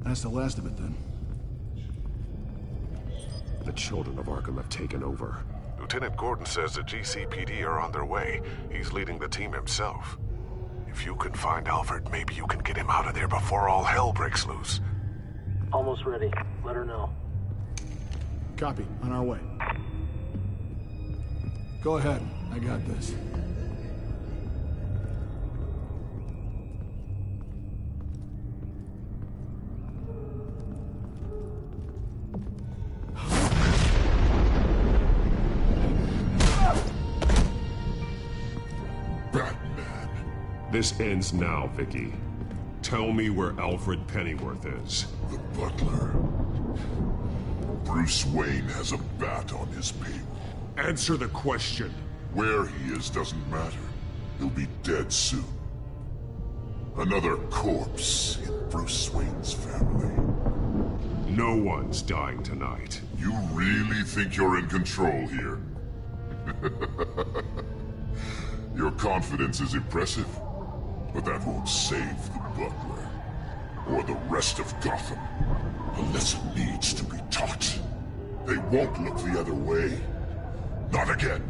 That's the last of it, then. The children of Arkham have taken over. Lieutenant Gordon says the GCPD are on their way. He's leading the team himself. If you can find Alfred, maybe you can get him out of there before all hell breaks loose. Almost ready. Let her know. Copy. On our way. Go ahead. I got this. This ends now, Vicky. Tell me where Alfred Pennyworth is. The butler. Bruce Wayne has a bat on his payroll. Answer the question. Where he is doesn't matter. He'll be dead soon. Another corpse in Bruce Wayne's family. No one's dying tonight. You really think you're in control here? Your confidence is impressive. But that won't save the butler, or the rest of Gotham. A lesson needs to be taught. They won't look the other way. Not again.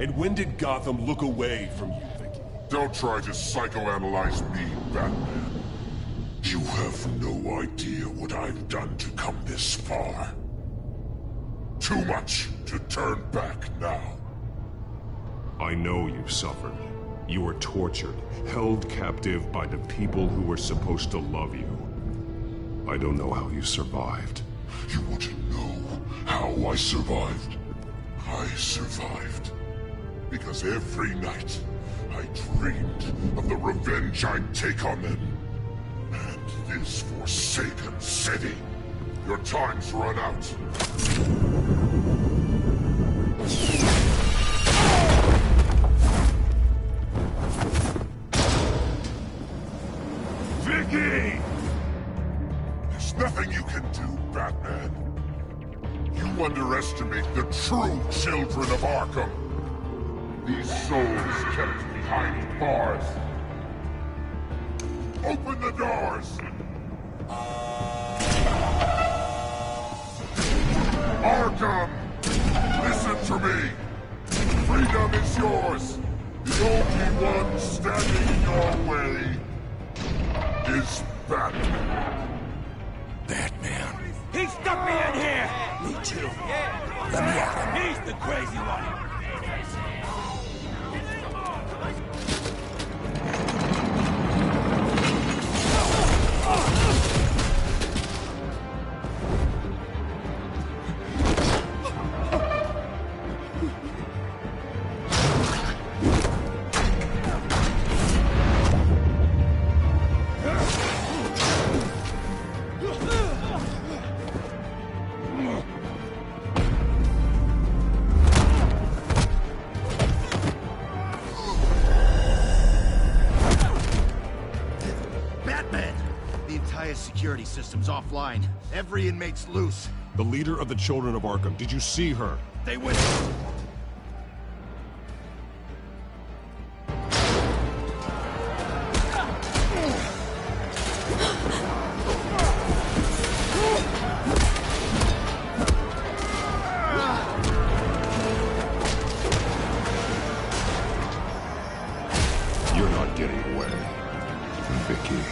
And when did Gotham look away from you, Vicky? Don't try to psychoanalyze me, Batman. You have no idea what I've done to come this far. Too much to turn back now. I know you suffered. You were tortured, held captive by the people who were supposed to love you. I don't know how you survived. You want to know how I survived? I survived because every night I dreamed of the revenge I'd take on them. And this forsaken city. Your time's run out. Vicky! There's nothing you can do, Batman. You underestimate the true children of Arkham. These souls kept behind bars. Open the doors! Arkham! Listen to me! Freedom is yours! The only one standing in your way is Batman. Batman. He stuck me in here! Me too. Yeah. Let me at him. He's the crazy one! system's offline. Every inmate's loose. The leader of the Children of Arkham, did you see her? They went... You're not getting away, Vicky.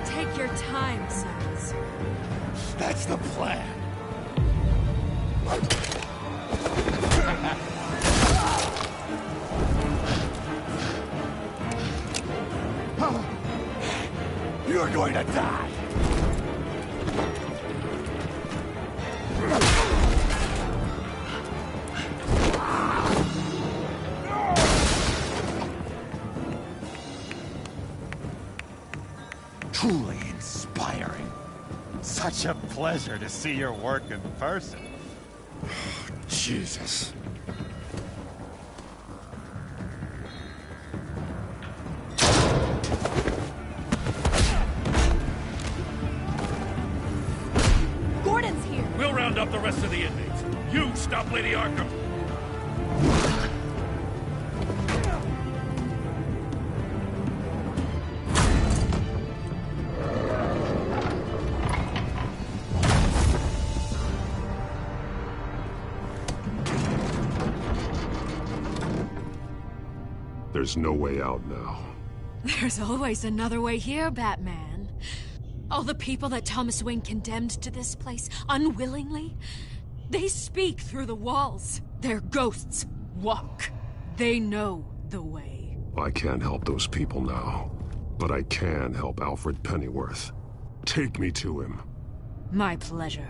Take your time, sons. That's the plan. You're going to die. Truly inspiring. Such a pleasure to see your work in person. Jesus. Gordon's here. We'll round up the rest of the inmates. You stop Lady Arkham. There's no way out now. There's always another way here, Batman. All the people that Thomas Wayne condemned to this place unwillingly, they speak through the walls. Their ghosts walk. They know the way. I can't help those people now, but I can help Alfred Pennyworth. Take me to him. My pleasure.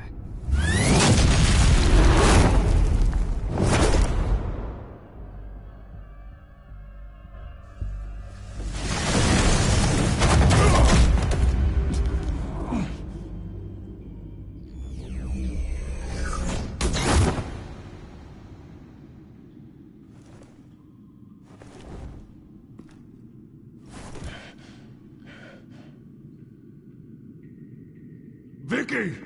Vicky!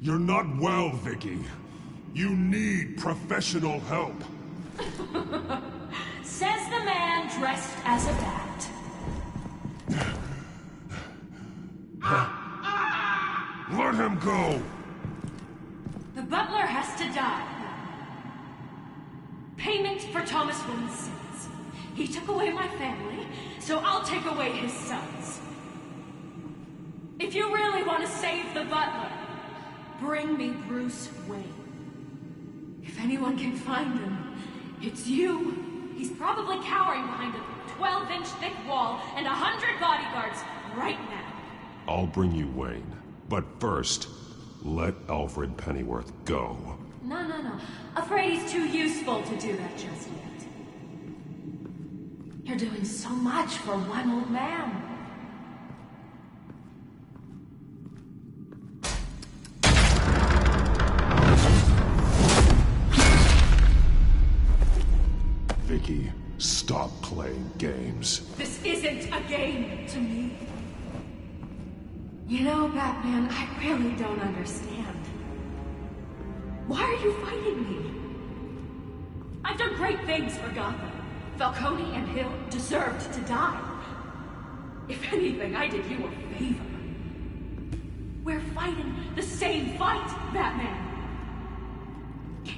You're not well, Vicky. You need professional help. Says the man dressed as a bat. Let him go! The butler has to die. Payment for Thomas Wayne's sins. He took away my family, so I'll take away his sons. If you really want to save the butler, bring me Bruce Wayne. If anyone can find him, it's you. He's probably cowering behind a 12-inch thick wall and 100 bodyguards right now. I'll bring you Wayne. But first, let Alfred Pennyworth go. No. Afraid he's too useful to do that just yet. You're doing so much for one old man. Vicky, stop playing games. This isn't a game to me. You know, Batman, I really don't understand. Why are you fighting me? I've done great things for Gotham. Falcone and Hill deserved to die. If anything, I did you a favor. We're fighting the same fight, Batman.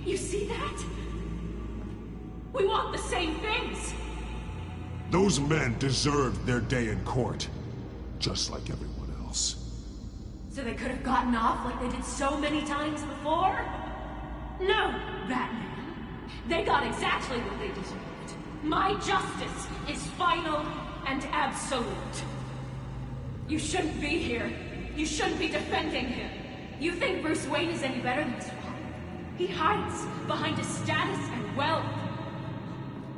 You see that? We want the same things. Those men deserved their day in court, just like everyone else. So they could have gotten off like they did so many times before? No, Batman. They got exactly what they deserved. My justice is final and absolute. You shouldn't be here. You shouldn't be defending him. You think Bruce Wayne is any better than his father? He hides behind his status and wealth.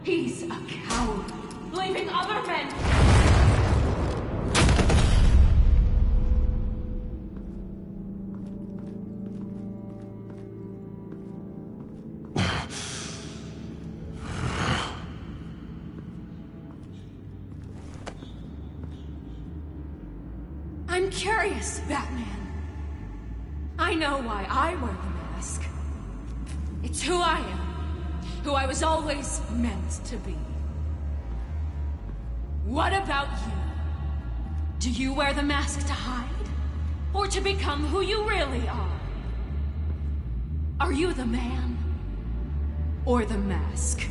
He's a coward, leaving other men... I'm curious, Batman. I know why I wear the mask. It's who I am. Who I was always meant to be. What about you? Do you wear the mask to hide? Or to become who you really are? Are you the man? Or the mask?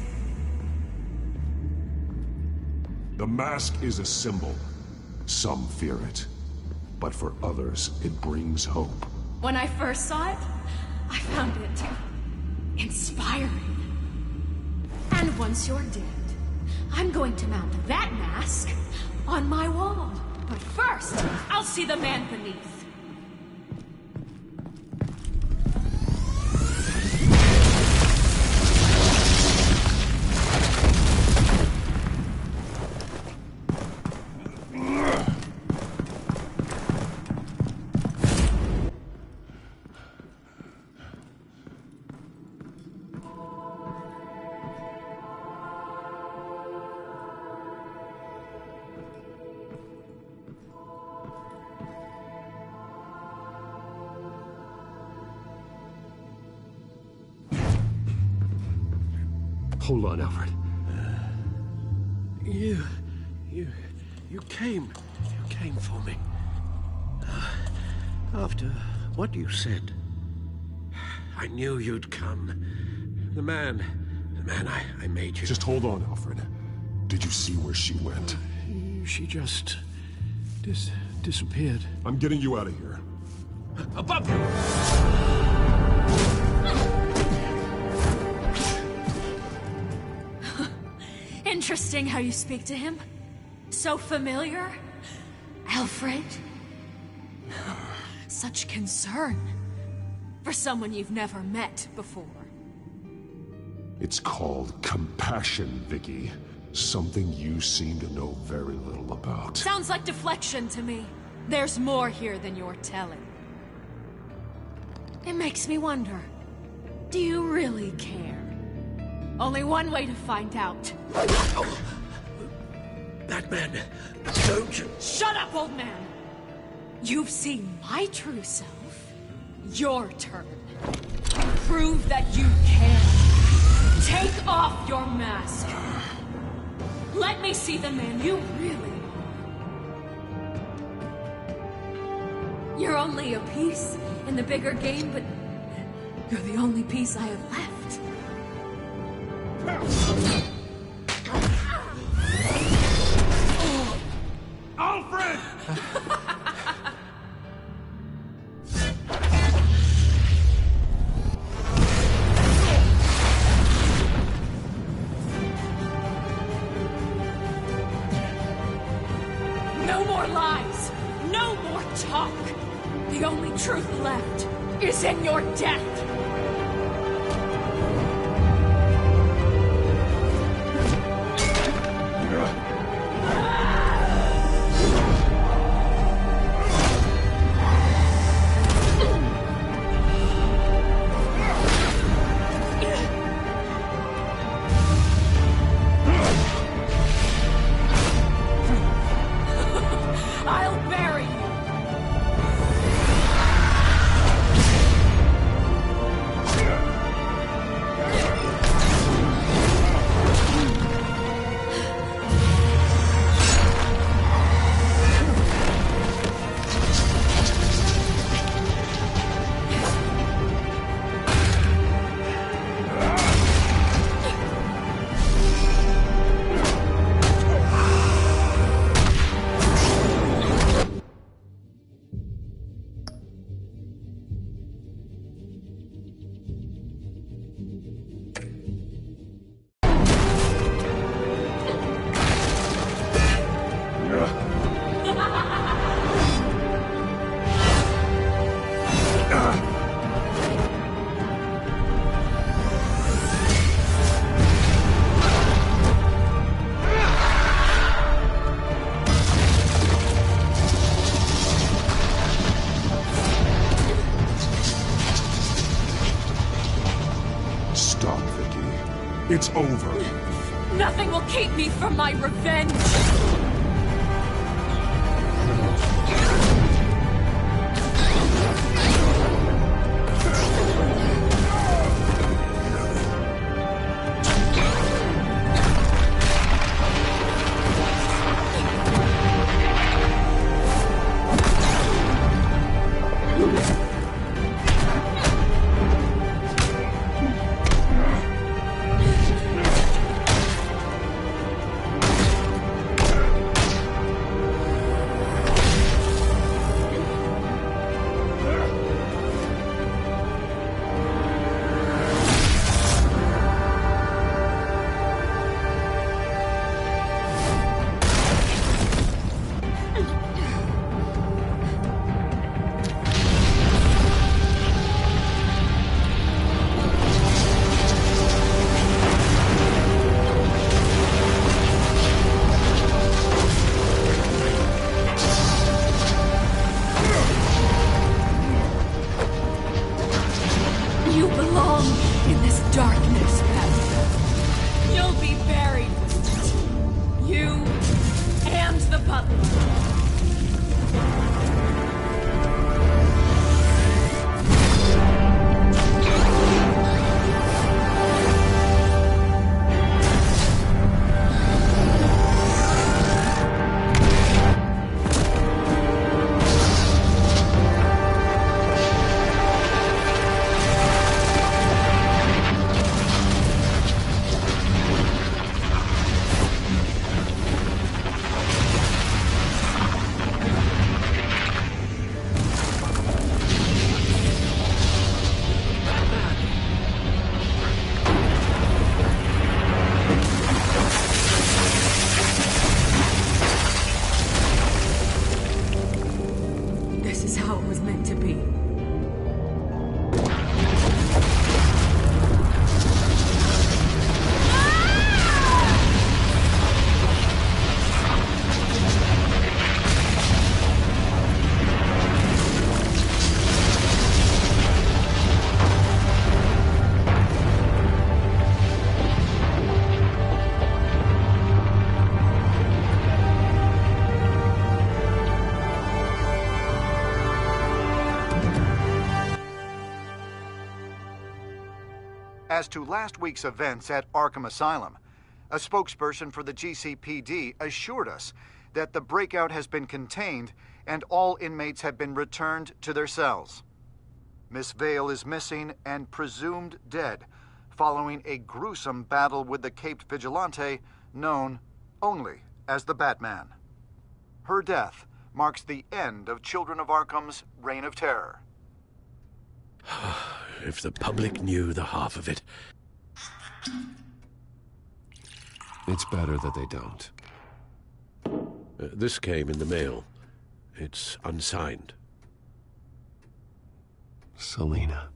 The mask is a symbol. Some fear it. But for others, it brings hope. When I first saw it, I found it inspiring. And once you're dead, I'm going to mount that mask on my wall. But first, I'll see the man beneath. Hold on, Alfred. You came for me. After what you said, I knew you'd come. The man I made you. Just hold on, Alfred. Did you see where she went? She just... disappeared. I'm getting you out of here. Above you! Interesting how you speak to him. So familiar. Alfred. Such concern. For someone you've never met before. It's called compassion, Vicky. Something you seem to know very little about. Sounds like deflection to me. There's more here than you're telling. It makes me wonder. Do you really care? Only one way to find out. Oh. Batman, don't you... Shut up, old man! You've seen my true self. Your turn. Prove that you can. Take off your mask. Let me see the man you really are. You're only a piece in the bigger game, but you're the only piece I have left. Alfred! No more lies! No more talk! The only truth left is in your death! I'll bury you! Stop, Vicky. It's over. Nothing will keep me from my revenge! You belong in this darkness, Batman. You'll be buried with it. You and the butler. As to last week's events at Arkham Asylum, a spokesperson for the GCPD assured us that the breakout has been contained and all inmates have been returned to their cells. Miss Vale is missing and presumed dead following a gruesome battle with the caped vigilante known only as the Batman. Her death marks the end of Children of Arkham's reign of terror. If the public knew the half of it. It's better that they don't. This came in the mail. It's unsigned. Selina.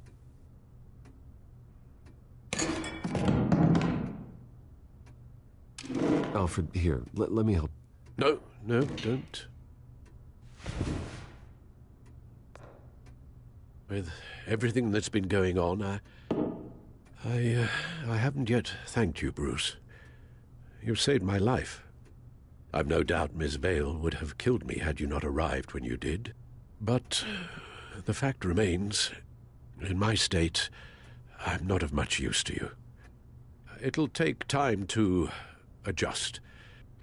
Alfred, here, let me help. No, don't. With everything that's been going on, I haven't yet thanked you, Bruce. You've saved my life. I've no doubt Miss Vale would have killed me had you not arrived when you did. But the fact remains, in my state, I'm not of much use to you. It'll take time to adjust,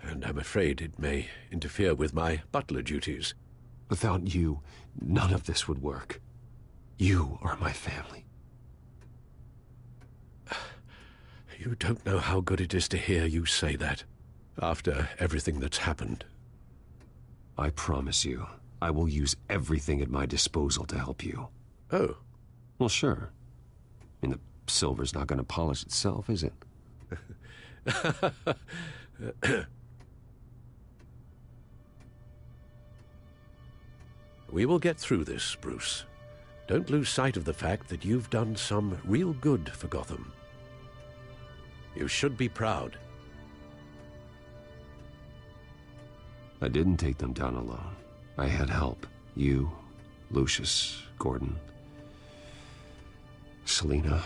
and I'm afraid it may interfere with my butler duties. Without you, none of this would work. You are my family. You don't know how good it is to hear you say that, after everything that's happened. I promise you, I will use everything at my disposal to help you. Oh. Well, sure. I mean, the silver's not going to polish itself, is it? We will get through this, Bruce. Don't lose sight of the fact that you've done some real good for Gotham. You should be proud. I didn't take them down alone. I had help. You, Lucius, Gordon, Selina,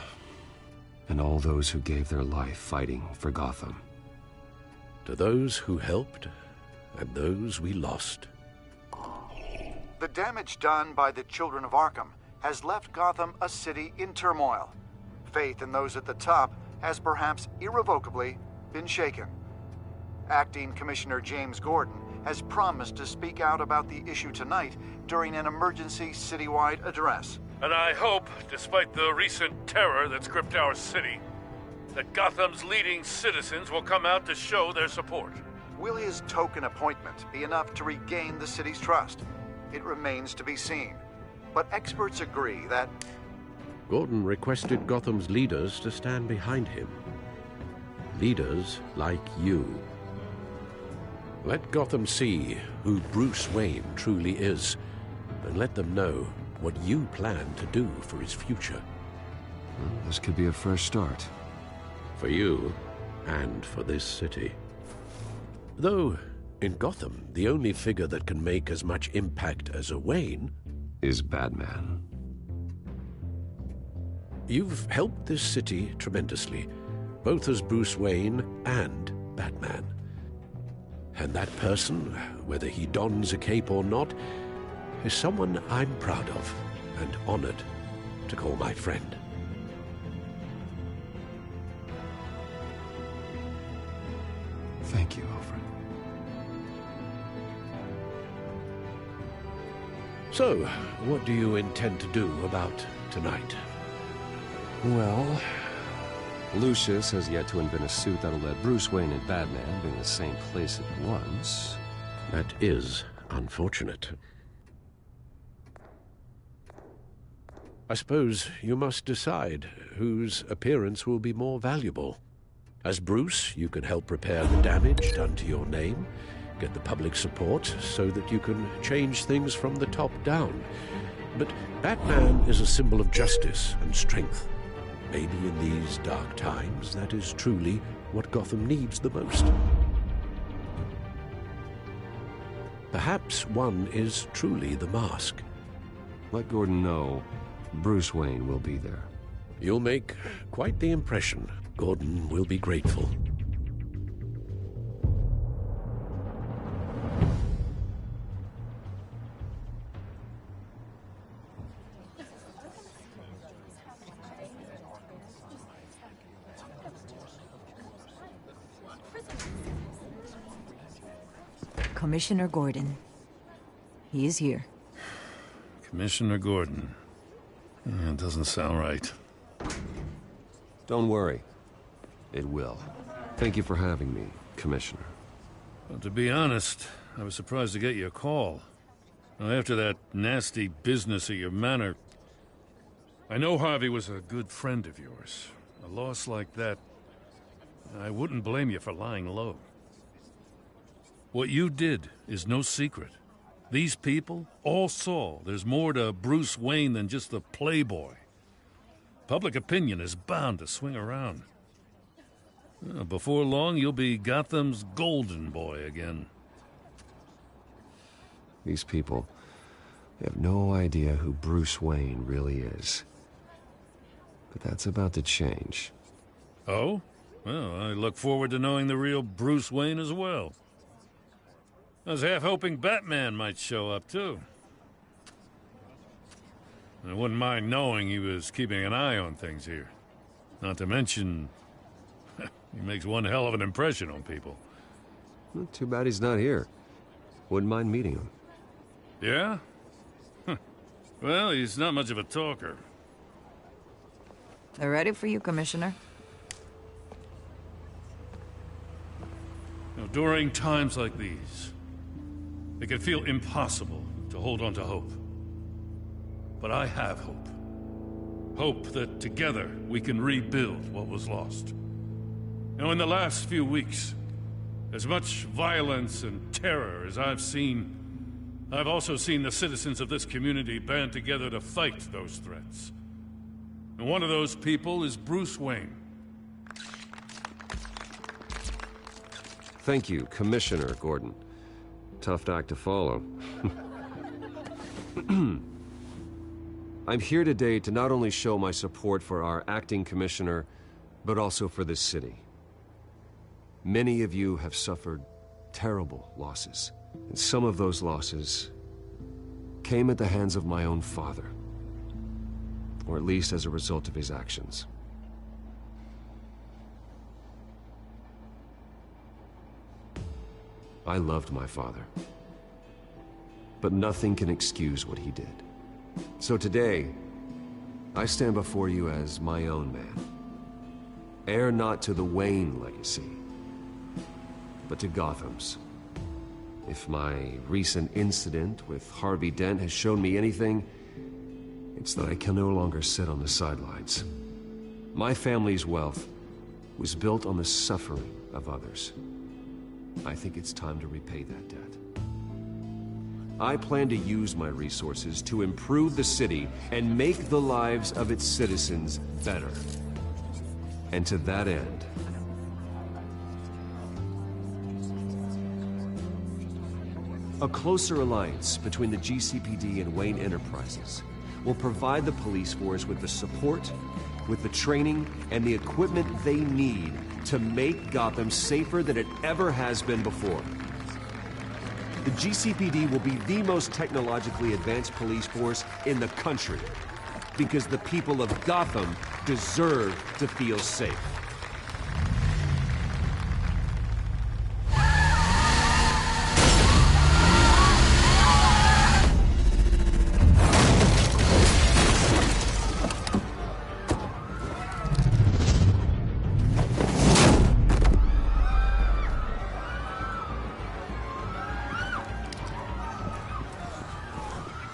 and all those who gave their life fighting for Gotham. To those who helped, and those we lost. The damage done by the Children of Arkham has left Gotham a city in turmoil. Faith in those at the top has perhaps irrevocably been shaken. Acting Commissioner James Gordon has promised to speak out about the issue tonight during an emergency citywide address. And I hope, despite the recent terror that's gripped our city, that Gotham's leading citizens will come out to show their support. Will his token appointment be enough to regain the city's trust? It remains to be seen. But experts agree that Gordon requested Gotham's leaders to stand behind him. Leaders like you. Let Gotham see who Bruce Wayne truly is, and let them know what you plan to do for his future. Well, this could be a fresh start. For you, and for this city. Though, in Gotham, the only figure that can make as much impact as a Wayne is Batman. You've helped this city tremendously, both as Bruce Wayne and Batman. And that person, whether he dons a cape or not, is someone I'm proud of and honored to call my friend. Thank you, Alfred. So, what do you intend to do about tonight? Well, Lucius has yet to invent a suit that'll let Bruce Wayne and Batman be in the same place at once. That is unfortunate. I suppose you must decide whose appearance will be more valuable. As Bruce, you can help repair the damage done to your name, get the public support so that you can change things from the top down. But Batman is a symbol of justice and strength. Maybe in these dark times, that is truly what Gotham needs the most. Perhaps one is truly the mask. Let Gordon know Bruce Wayne will be there. You'll make quite the impression. Gordon will be grateful. Commissioner Gordon. He is here. Commissioner Gordon. Yeah, it doesn't sound right. Don't worry. It will. Thank you for having me, Commissioner. Well, to be honest, I was surprised to get your call. Now, after that nasty business at your manor, I know Harvey was a good friend of yours. A loss like that, I wouldn't blame you for lying low. What you did is no secret. These people all saw there's more to Bruce Wayne than just the playboy. Public opinion is bound to swing around. Before long, you'll be Gotham's golden boy again. These people, they have no idea who Bruce Wayne really is. But that's about to change. Oh? Well, I look forward to knowing the real Bruce Wayne as well. I was half hoping Batman might show up, too. I wouldn't mind knowing he was keeping an eye on things here. Not to mention, he makes one hell of an impression on people. Well, too bad he's not here. Wouldn't mind meeting him. Yeah? Well, he's not much of a talker. They're ready for you, Commissioner. Now, during times like these, it can feel impossible to hold on to hope. But I have hope. Hope that together we can rebuild what was lost. You know, in the last few weeks, as much violence and terror as I've seen, I've also seen the citizens of this community band together to fight those threats. And one of those people is Bruce Wayne. Thank you, Commissioner Gordon. Tough act to follow. I'm here today to not only show my support for our acting commissioner, but also for this city. Many of you have suffered terrible losses, and some of those losses came at the hands of my own father, or at least as a result of his actions. I loved my father, but nothing can excuse what he did. So today, I stand before you as my own man. Heir not to the Wayne legacy, but to Gotham's. If my recent incident with Harvey Dent has shown me anything, it's that I can no longer sit on the sidelines. My family's wealth was built on the suffering of others. I think it's time to repay that debt. I plan to use my resources to improve the city and make the lives of its citizens better. And to that end, a closer alliance between the GCPD and Wayne Enterprises will provide the police force with the support, with the training, and the equipment they need to make Gotham safer than it ever has been before. The GCPD will be the most technologically advanced police force in the country, because the people of Gotham deserve to feel safe.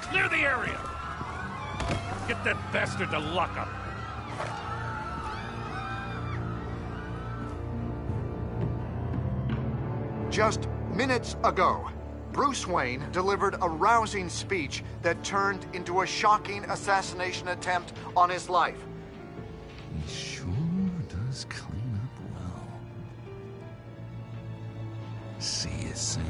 Clear the area! Get that bastard to lock up! Just minutes ago, Bruce Wayne delivered a rousing speech that turned into a shocking assassination attempt on his life. He sure does clean up well. See you soon.